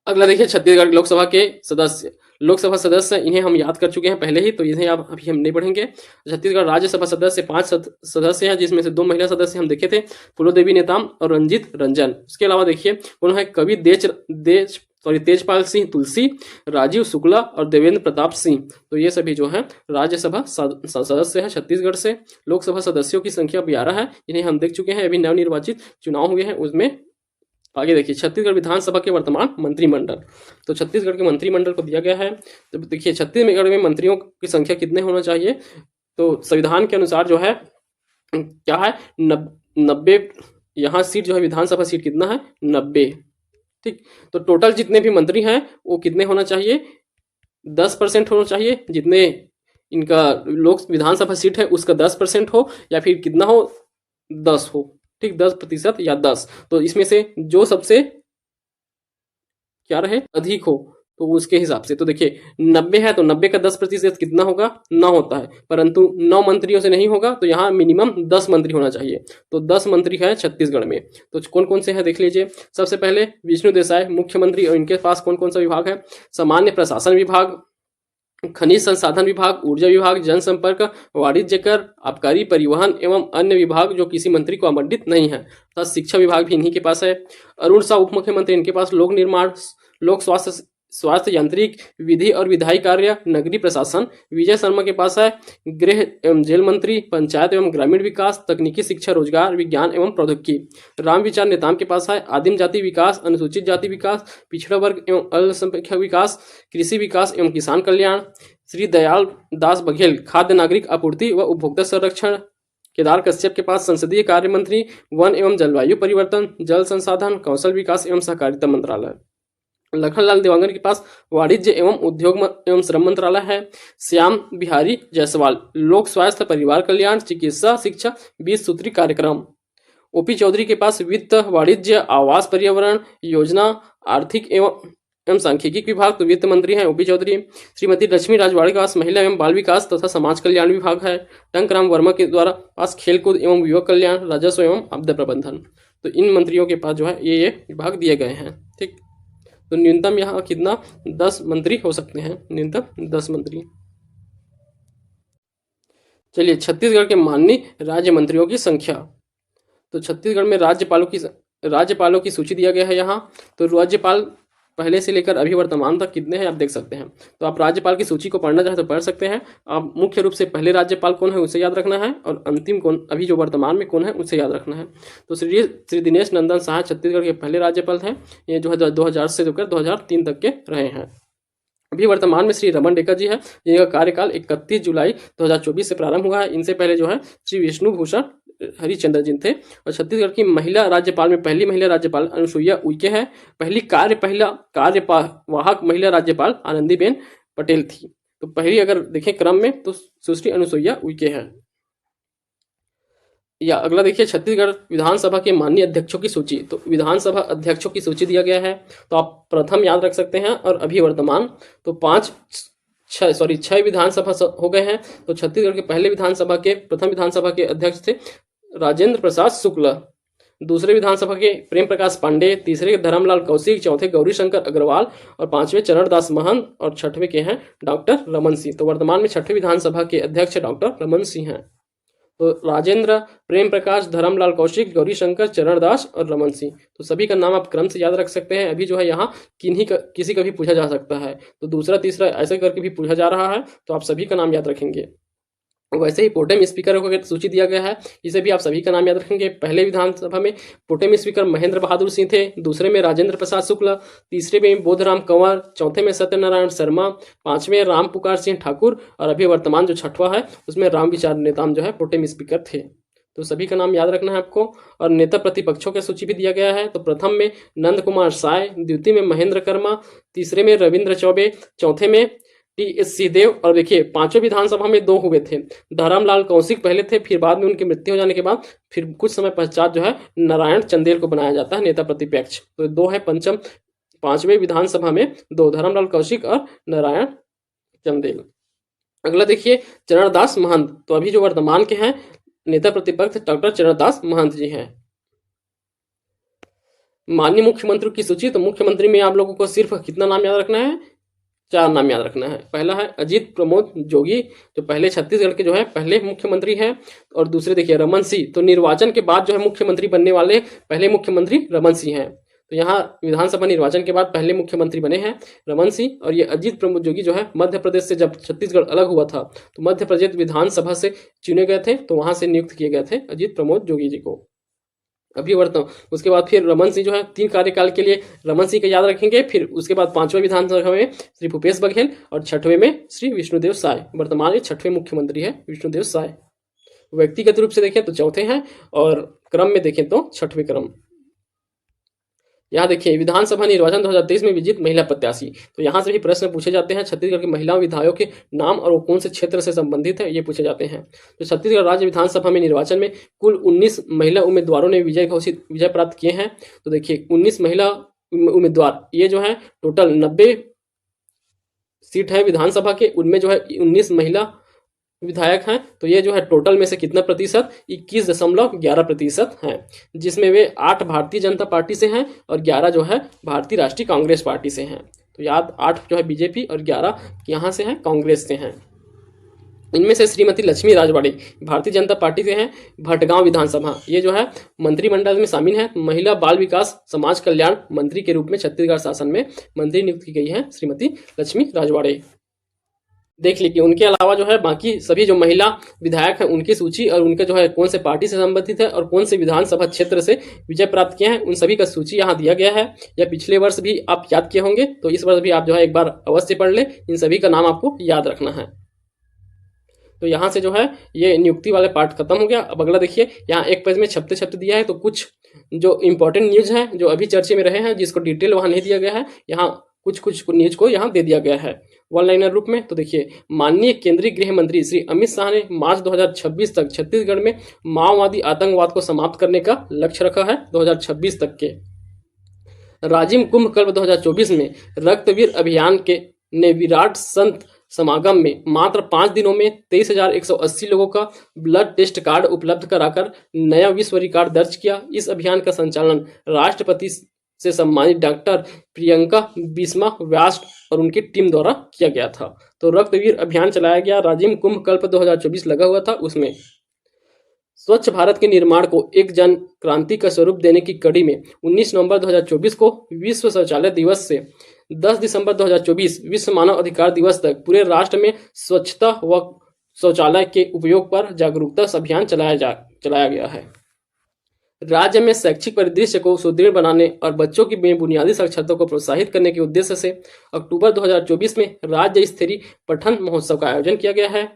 अगला देखिए छत्तीसगढ़ लोकसभा के सदस्य, लोकसभा सदस्य इन्हें हम याद कर चुके हैं पहले ही, तो इन्हें आप अभी हम नहीं पढ़ेंगे। छत्तीसगढ़ राज्यसभा सदस्य 5 सदस्य हैं, जिसमें से 2 महिला सदस्य हम देखे थे, फूलोदेवी नेताम और रंजीत रंजन। इसके अलावा देखिए कौन है? कवि तेजपाल सिंह तुलसी, राजीव शुक्ला और देवेंद्र प्रताप सिंह, तो ये सभी जो है राज्यसभा सदस्य हैं छत्तीसगढ़ से। लोकसभा सदस्यों की संख्या 12 है, इन्हें हम देख चुके हैं। अभी नवनिर्वाचित चुनाव हुए हैं उसमें। आगे देखिए छत्तीसगढ़ विधानसभा के वर्तमान मंत्रिमंडल, तो छत्तीसगढ़ के मंत्रिमंडल को दिया गया है। तो देखिए छत्तीसगढ़ में मंत्रियों की संख्या कितने होना चाहिए? तो संविधान के अनुसार जो है क्या है 90, यहाँ सीट जो है विधानसभा सीट कितना है 90, ठीक। तो टोटल जितने भी मंत्री हैं वो कितने होना चाहिए? 10% होना चाहिए, जितने इनका लोक विधानसभा सीट है उसका 10% हो, या फिर कितना हो 10 हो, ठीक 10% या 10। तो इसमें से जो सबसे क्या रहे अधिक हो तो उसके हिसाब से, तो देखिए 90 है तो 90 का 10% कितना होगा? 9 होता है, परंतु 9 मंत्रियों से नहीं होगा, तो यहाँ मिनिमम 10 मंत्री होना चाहिए। तो 10 मंत्री हैं छत्तीसगढ़ में। तो कौन कौन से हैं देख लीजिए। सबसे पहले विष्णु देसाई मुख्यमंत्री, और इनके पास कौन कौन सा विभाग है? सामान्य प्रशासन विभाग, खनिज संसाधन विभाग, ऊर्जा विभाग, जनसंपर्क, वाणिज्य कर, आबकारी, परिवहन एवं अन्य विभाग जो किसी मंत्री को आवंटित नहीं है। तथा शिक्षा विभाग भी इन्हीं के पास है। अरुण साह उप मुख्यमंत्री, इनके पास लोक निर्माण, लोक स्वास्थ्य यांत्रिक, विधि और विधायी कार्य, नगरीय प्रशासन। विजय शर्मा के पास है गृह एवं जेल मंत्री, पंचायत एवं ग्रामीण विकास, तकनीकी शिक्षा, रोजगार, विज्ञान एवं प्रौद्योगिकी। रामविचार नेताम के पास है आदिम जाति विकास, अनुसूचित जाति विकास, पिछड़ा वर्ग एवं अल्पसंख्यक विकास, कृषि विकास एवं किसान कल्याण। श्री दयाल दास बघेल खाद्य नागरिक आपूर्ति व उपभोक्ता संरक्षण। केदार कश्यप के पास संसदीय कार्य मंत्री, वन एवं जलवायु परिवर्तन, जल संसाधन, कौशल विकास एवं सहकारिता मंत्रालय। लखनलाल देवांगन के पास वाणिज्य एवं उद्योग एवं श्रम मंत्रालय है। श्याम बिहारी जायसवाल लोक स्वास्थ्य परिवार कल्याण, चिकित्सा, शिक्षा, 20 सूत्री कार्यक्रम। ओपी चौधरी के पास वित्त, वाणिज्य, आवास, पर्यावरण, योजना, आर्थिक एवं एवं सांख्यिकी विभाग तो वित्त मंत्री हैं ओपी चौधरी। श्रीमती लक्ष्मी राजवाड़े के पास महिला एवं बाल विकास तथा समाज कल्याण विभाग है। टंकराम वर्मा के द्वारा पास खेलकूद एवं युवक कल्याण, राजस्व एवं आपदा प्रबंधन। तो इन मंत्रियों के पास जो है ये विभाग दिए गए हैं। ठीक, तो न्यूनतम यहाँ कितना 10 मंत्री हो सकते हैं, न्यूनतम 10 मंत्री। चलिए छत्तीसगढ़ के माननीय राज्य मंत्रियों की संख्या। तो छत्तीसगढ़ में राज्यपालों की सूची दिया गया है यहाँ। तो राज्यपाल पहले से लेकर अभी वर्तमान तक कितने हैं आप देख सकते हैं। तो आप राज्यपाल की सूची को पढ़ना चाहे तो पढ़ सकते हैं। आप मुख्य रूप से पहले राज्यपाल कौन है उसे याद रखना है, और अंतिम कौन अभी जो वर्तमान में कौन है उसे याद रखना है। तो श्री दिनेश नंदन सहाय छत्तीसगढ़ के पहले राज्यपाल हैं। ये जो है 2000 से लेकर 2003 तक के रहे हैं। अभी वर्तमान में श्री रमन डेका जी है, जिनका कार्यकाल 31 जुलाई 2024 से प्रारंभ हुआ है। इनसे पहले जो है श्री विष्णु भूषण हरिचंद्र जी थे। और छत्तीसगढ़ की महिला राज्यपाल में पहली महिला राज्यपाल अनुसुईया उइके है। पहली कार्यवाहक महिला राज्यपाल आनंदीबेन पटेल थी। तो पहली अगर देखें क्रम में तो सुश्री अनुसुईया उइके है। या अगला देखिए छत्तीसगढ़ विधानसभा के माननीय अध्यक्षों की सूची। तो विधानसभा अध्यक्षों की सूची दिया गया है। तो आप प्रथम याद रख सकते हैं, और अभी वर्तमान तो 6 विधानसभा हो गए हैं। तो छत्तीसगढ़ के प्रथम विधानसभा के अध्यक्ष थे राजेंद्र प्रसाद शुक्ल, दूसरे विधानसभा के प्रेम प्रकाश पांडे, तीसरे धर्मलाल कौशिक, चौथे गौरीशंकर अग्रवाल, और पांचवें चरणदास महंत, और छठवें के हैं डॉक्टर रमन सिंह। तो वर्तमान में छठवीं विधानसभा के अध्यक्ष डॉक्टर रमन सिंह हैं। तो राजेंद्र, प्रेम प्रकाश, धर्मलाल कौशिक, गौरीशंकर, चरणदास और रमन सिंह। तो सभी का नाम आप क्रम से याद रख सकते हैं। अभी जो है यहाँ किसी का भी पूछा जा सकता है, तो दूसरा तीसरा ऐसे करके भी पूछा जा रहा है। तो आप सभी का नाम याद रखेंगे। वैसे ही प्रोटेम स्पीकर को सूची दिया गया है, इसे भी आप सभी का नाम याद रखेंगे। पहले विधानसभा में प्रोटेम स्पीकर महेंद्र बहादुर सिंह थे, दूसरे में राजेंद्र प्रसाद शुक्ल, तीसरे में बोधराम कंवर, चौथे में सत्यनारायण शर्मा, पांचवें राम पुकार सिंह ठाकुर, और अभी वर्तमान जो छठवां है उसमें राम विचार नेताम जो है प्रोटेम स्पीकर थे। तो सभी का नाम याद रखना है आपको। और नेता प्रतिपक्षों की सूची भी दिया गया है। तो प्रथम में नंद कुमार साय, द्वितीय में महेंद्र कर्मा, तीसरे में रविंद्र चौबे, चौथे में टी.एस. सिंहदेव, और देखिए पांचवें विधानसभा में 2 हुए थे। धर्मलाल कौशिक पहले थे, फिर बाद में उनकी मृत्यु हो जाने के बाद फिर कुछ समय पश्चात जो है नारायण चंदेल को बनाया जाता है नेता प्रतिपक्ष। तो 2 है पांचवें विधानसभा में 2, धर्मलाल कौशिक और नारायण चंदेल। अगला देखिए चरणदास महंत। तो अभी जो वर्तमान के हैं नेता प्रतिपक्ष डॉक्टर चरणदास महंत जी हैं। माननीय मुख्यमंत्री की सूची। तो मुख्यमंत्री में आप लोगों को सिर्फ कितना नाम याद रखना है, 4 नाम याद रखना है। पहला है अजीत प्रमोद जोगी, जो पहले छत्तीसगढ़ के जो है पहले मुख्यमंत्री हैं। और दूसरे देखिए रमन सिंह, तो निर्वाचन के बाद जो है मुख्यमंत्री बनने वाले पहले मुख्यमंत्री रमन सिंह हैं। तो यहाँ विधानसभा निर्वाचन के बाद पहले मुख्यमंत्री बने हैं रमन सिंह। और ये अजीत प्रमोद जोगी जो है मध्य प्रदेश से जब छत्तीसगढ़ अलग हुआ था तो मध्य प्रदेश विधानसभा से चुने गए थे, तो वहां से नियुक्त किए गए थे अजीत प्रमोद जोगी जी को। अभी उसके बाद फिर रमन सिंह जो है 3 कार्यकाल के लिए रमन सिंह का याद रखेंगे। फिर उसके बाद 5वें विधानसभा में श्री भूपेश बघेल, और 6वें में श्री विष्णुदेव साय। वर्तमान में 6वें मुख्यमंत्री है विष्णुदेव साय। व्यक्तिगत रूप से देखें तो चौथे हैं, और क्रम में देखें तो 6वें क्रम। यहाँ देखिए विधानसभा निर्वाचन 2023 में विजित महिला प्रत्याशी। तो यहाँ से भी प्रश्न पूछे जाते हैं छत्तीसगढ़ की महिला विधायकों के नाम और वो कौन से क्षेत्र से संबंधित है, ये पूछे जाते हैं। तो छत्तीसगढ़ राज्य विधानसभा में निर्वाचन में कुल 19 महिला उम्मीदवारों ने विजय प्राप्त किए हैं। तो देखिए 19 महिला उम्मीदवार, ये जो है टोटल 90 सीट है विधानसभा के, उनमें जो है 19 महिला विधायक हैं। तो ये जो है टोटल में से कितना प्रतिशत, 21.11% हैं, जिसमें वे 8 भारतीय जनता पार्टी से हैं और 11 जो है भारतीय राष्ट्रीय कांग्रेस पार्टी से हैं। तो याद 8 जो है बीजेपी और 11 यहाँ से हैं कांग्रेस से हैं। इनमें से श्रीमती लक्ष्मी राजवाड़े भारतीय जनता पार्टी से हैं, भटगांव विधानसभा ये जो है मंत्रिमंडल में शामिल है। महिला बाल विकास समाज कल्याण मंत्री के रूप में छत्तीसगढ़ शासन में मंत्री नियुक्त की गई है श्रीमती लक्ष्मी राजवाड़े। देख लीजिए उनके अलावा जो है बाकी सभी जो महिला विधायक हैं उनकी सूची और उनके जो है कौन से पार्टी से संबंधित है और कौन से विधानसभा क्षेत्र से विजय प्राप्त किए हैं उन सभी का सूची यहाँ दिया गया है। या पिछले वर्ष भी आप याद किए होंगे तो इस वर्ष भी आप जो है एक बार अवश्य पढ़ ले, इन सभी का नाम आपको याद रखना है। तो यहाँ से जो है ये नियुक्ति वाले पार्ट खत्म हो गया। अब अगला देखिए यहाँ एक पेज में छपते छपते दिया है, तो कुछ जो इंपॉर्टेंट न्यूज है जो अभी चर्चे में रहे हैं जिसको डिटेल वहाँ नहीं दिया गया है, यहाँ कुछ न्यूज को यहाँ दे दिया गया है वन लाइनर रूप में। तो देखिए माननीय केंद्रीय गृह मंत्री श्री अमित शाह ने मार्च 2026 तक छत्तीसगढ़ में माओवादी आतंकवाद को समाप्त करने का लक्ष्य रखा है 2026 तक के। राजिम कुंभ कल्प 2024 में रक्तवीर अभियान के ने विराट संत समागम में मात्र 5 दिनों में 23,180 लोगों का ब्लड टेस्ट कार्ड उपलब्ध कराकर नया विश्व रिकॉर्ड दर्ज किया। इस अभियान का संचालन राष्ट्रपति से सम्मानित डॉक्टर प्रियंका बिस्वा व्यास और उनकी टीम द्वारा किया गया था। तो रक्तवीर अभियान चलाया गया, राजिम कुंभ कल्प 2024 लगा हुआ था उसमें। स्वच्छ भारत के निर्माण को एक जन क्रांति का स्वरूप देने की कड़ी में 19 नवंबर 2024 को विश्व शौचालय दिवस से 10 दिसंबर 2024 विश्व मानव अधिकार दिवस तक पूरे राष्ट्र में स्वच्छता व शौचालय के उपयोग पर जागरूकता अभियान चलाया गया है। राज्य में शैक्षिक परिदृश्य को सुदृढ़ बनाने और बच्चों की बुनियादी साक्षरता को प्रोत्साहित करने के उद्देश्य से अक्टूबर 2024 में राज्य स्तरीय पठन महोत्सव का आयोजन किया गया है।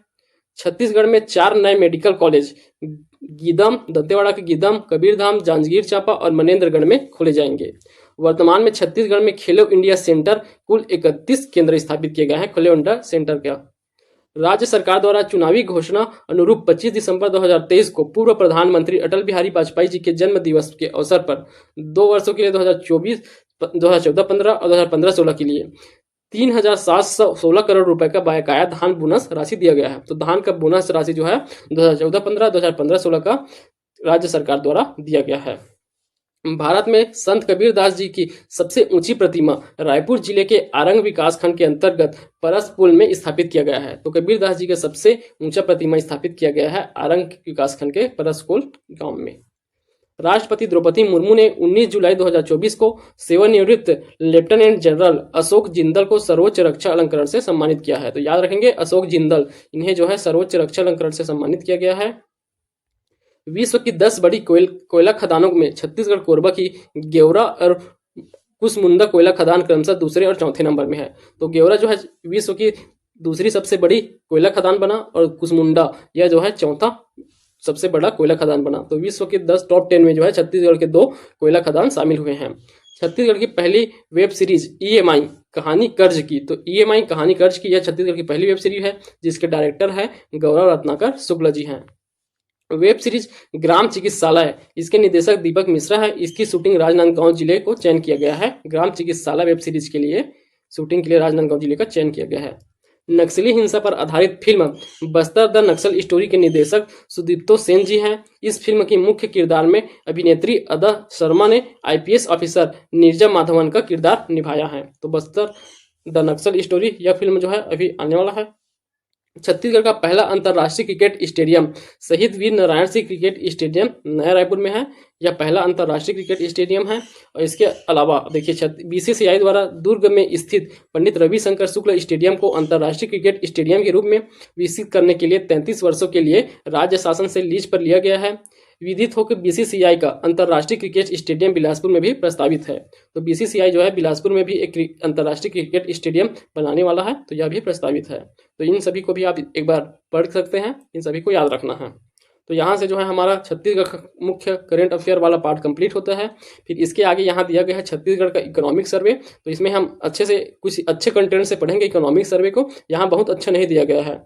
छत्तीसगढ़ में 4 नए मेडिकल कॉलेज गीदम, दंतेवाड़ा के गीदम, कबीरधाम, जांजगीर चांपा और मनेन्द्रगढ़ में खोले जाएंगे। वर्तमान में छत्तीसगढ़ में खेलो इंडिया सेंटर कुल 31 केंद्र स्थापित किए गए हैं। खेलो इंडिया सेंटर का राज्य सरकार द्वारा चुनावी घोषणा अनुरूप 25 दिसंबर 2023 को पूर्व प्रधानमंत्री अटल बिहारी वाजपेयी जी के जन्म दिवस के अवसर पर 2 वर्षों के लिए 2014-15 और 2015-16 के लिए 3,716 करोड़ रुपए का बकाया धान बोनस राशि दिया गया है। तो धान का बोनस राशि जो है 2014-15, 2015-16 का राज्य सरकार द्वारा दिया गया है। भारत में संत कबीरदास जी की सबसे ऊंची प्रतिमा रायपुर जिले के आरंग विकास खंड के अंतर्गत परसपुल में स्थापित किया गया है। तो कबीरदास जी का सबसे ऊंचा प्रतिमा स्थापित किया गया है आरंग विकास खंड के परसपुल गांव में। राष्ट्रपति द्रौपदी मुर्मू ने 19 जुलाई 2024 को सेवानिवृत्त लेफ्टिनेंट जनरल अशोक जिंदल को सर्वोच्च रक्षा अलंकरण से सम्मानित किया है। तो याद रखेंगे अशोक जिंदल, इन्हें जो है सर्वोच्च रक्षा अलंकरण से सम्मानित किया गया है। विश्व की 10 बड़ी कोयला खदानों में छत्तीसगढ़ कोरबा की गेवरा और कुसमुंडा कोयला खदान क्रमशः दूसरे और चौथे नंबर में है। तो गेवरा जो है विश्व की दूसरी सबसे बड़ी कोयला खदान बना और कुसमुंडा यह जो है चौथा सबसे बड़ा कोयला खदान बना। तो विश्व के 10 टॉप 10 में जो है छत्तीसगढ़ के 2 कोयला खदान शामिल हुए हैं। छत्तीसगढ़ की पहली वेब सीरीज EMI कहानी कर्ज की, तो EMI कहानी कर्ज की यह छत्तीसगढ़ की पहली वेब सीरीज है जिसके डायरेक्टर है गौरव रत्नाकर शुक्ल जी हैं। वेब सीरीज ग्राम चिकित्सालय, इसके निदेशक दीपक मिश्रा है। इसकी शूटिंग राजनांदगांव जिले को चयन किया गया है। ग्राम चिकित्सालय वेब सीरीज के लिए शूटिंग के लिए राजनांदगांव जिले का चयन किया गया है। नक्सली हिंसा पर आधारित film Bastar the Naxal story के निर्देशक सुदीप्तो सेन जी हैं। इस फिल्म की मुख्य किरदार में अभिनेत्री अदा शर्मा ने IPS ऑफिसर नीरजा माधवन का किरदार निभाया है। तो बस्तर द नक्सल स्टोरी यह फिल्म जो है अभी आने वाला है। छत्तीसगढ़ का पहला अंतर्राष्ट्रीय क्रिकेट स्टेडियम शहीद वीर नारायण सिंह क्रिकेट स्टेडियम नया रायपुर में है। यह पहला अंतर्राष्ट्रीय क्रिकेट स्टेडियम है। और इसके अलावा देखिए BCCI द्वारा दुर्ग में स्थित पंडित रविशंकर शुक्ल स्टेडियम को अंतर्राष्ट्रीय क्रिकेट स्टेडियम के रूप में विकसित करने के लिए 33 वर्षों के लिए राज्य शासन से लीज पर लिया गया है। विदित हो कि BCCI का अंतर्राष्ट्रीय क्रिकेट स्टेडियम बिलासपुर में भी प्रस्तावित है। तो BCCI जो है बिलासपुर में भी एक अंतर्राष्ट्रीय क्रिकेट स्टेडियम बनाने वाला है, तो यह भी प्रस्तावित है। तो इन सभी को भी आप एक बार पढ़ सकते हैं, इन सभी को याद रखना है। तो यहाँ से जो है हमारा छत्तीसगढ़ मुख्य करेंट अफेयर वाला पार्ट कंप्लीट होता है। फिर इसके आगे यहाँ दिया गया है छत्तीसगढ़ का इकोनॉमिक सर्वे। तो इसमें हम अच्छे से कुछ अच्छे कंटेंट से पढ़ेंगे इकोनॉमिक सर्वे को। यहाँ बहुत अच्छा नहीं दिया गया है,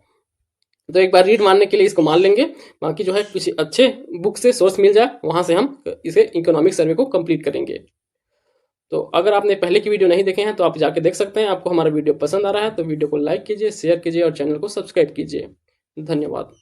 तो एक बार रीड मारने के लिए इसको मान लेंगे। बाकी जो है किसी अच्छे बुक से सोर्स मिल जाए वहां से हम इसे इकोनॉमिक सर्वे को कंप्लीट करेंगे। तो अगर आपने पहले की वीडियो नहीं देखे हैं तो आप जाके देख सकते हैं। आपको हमारा वीडियो पसंद आ रहा है तो वीडियो को लाइक कीजिए, शेयर कीजिए और चैनल को सब्सक्राइब कीजिए। धन्यवाद।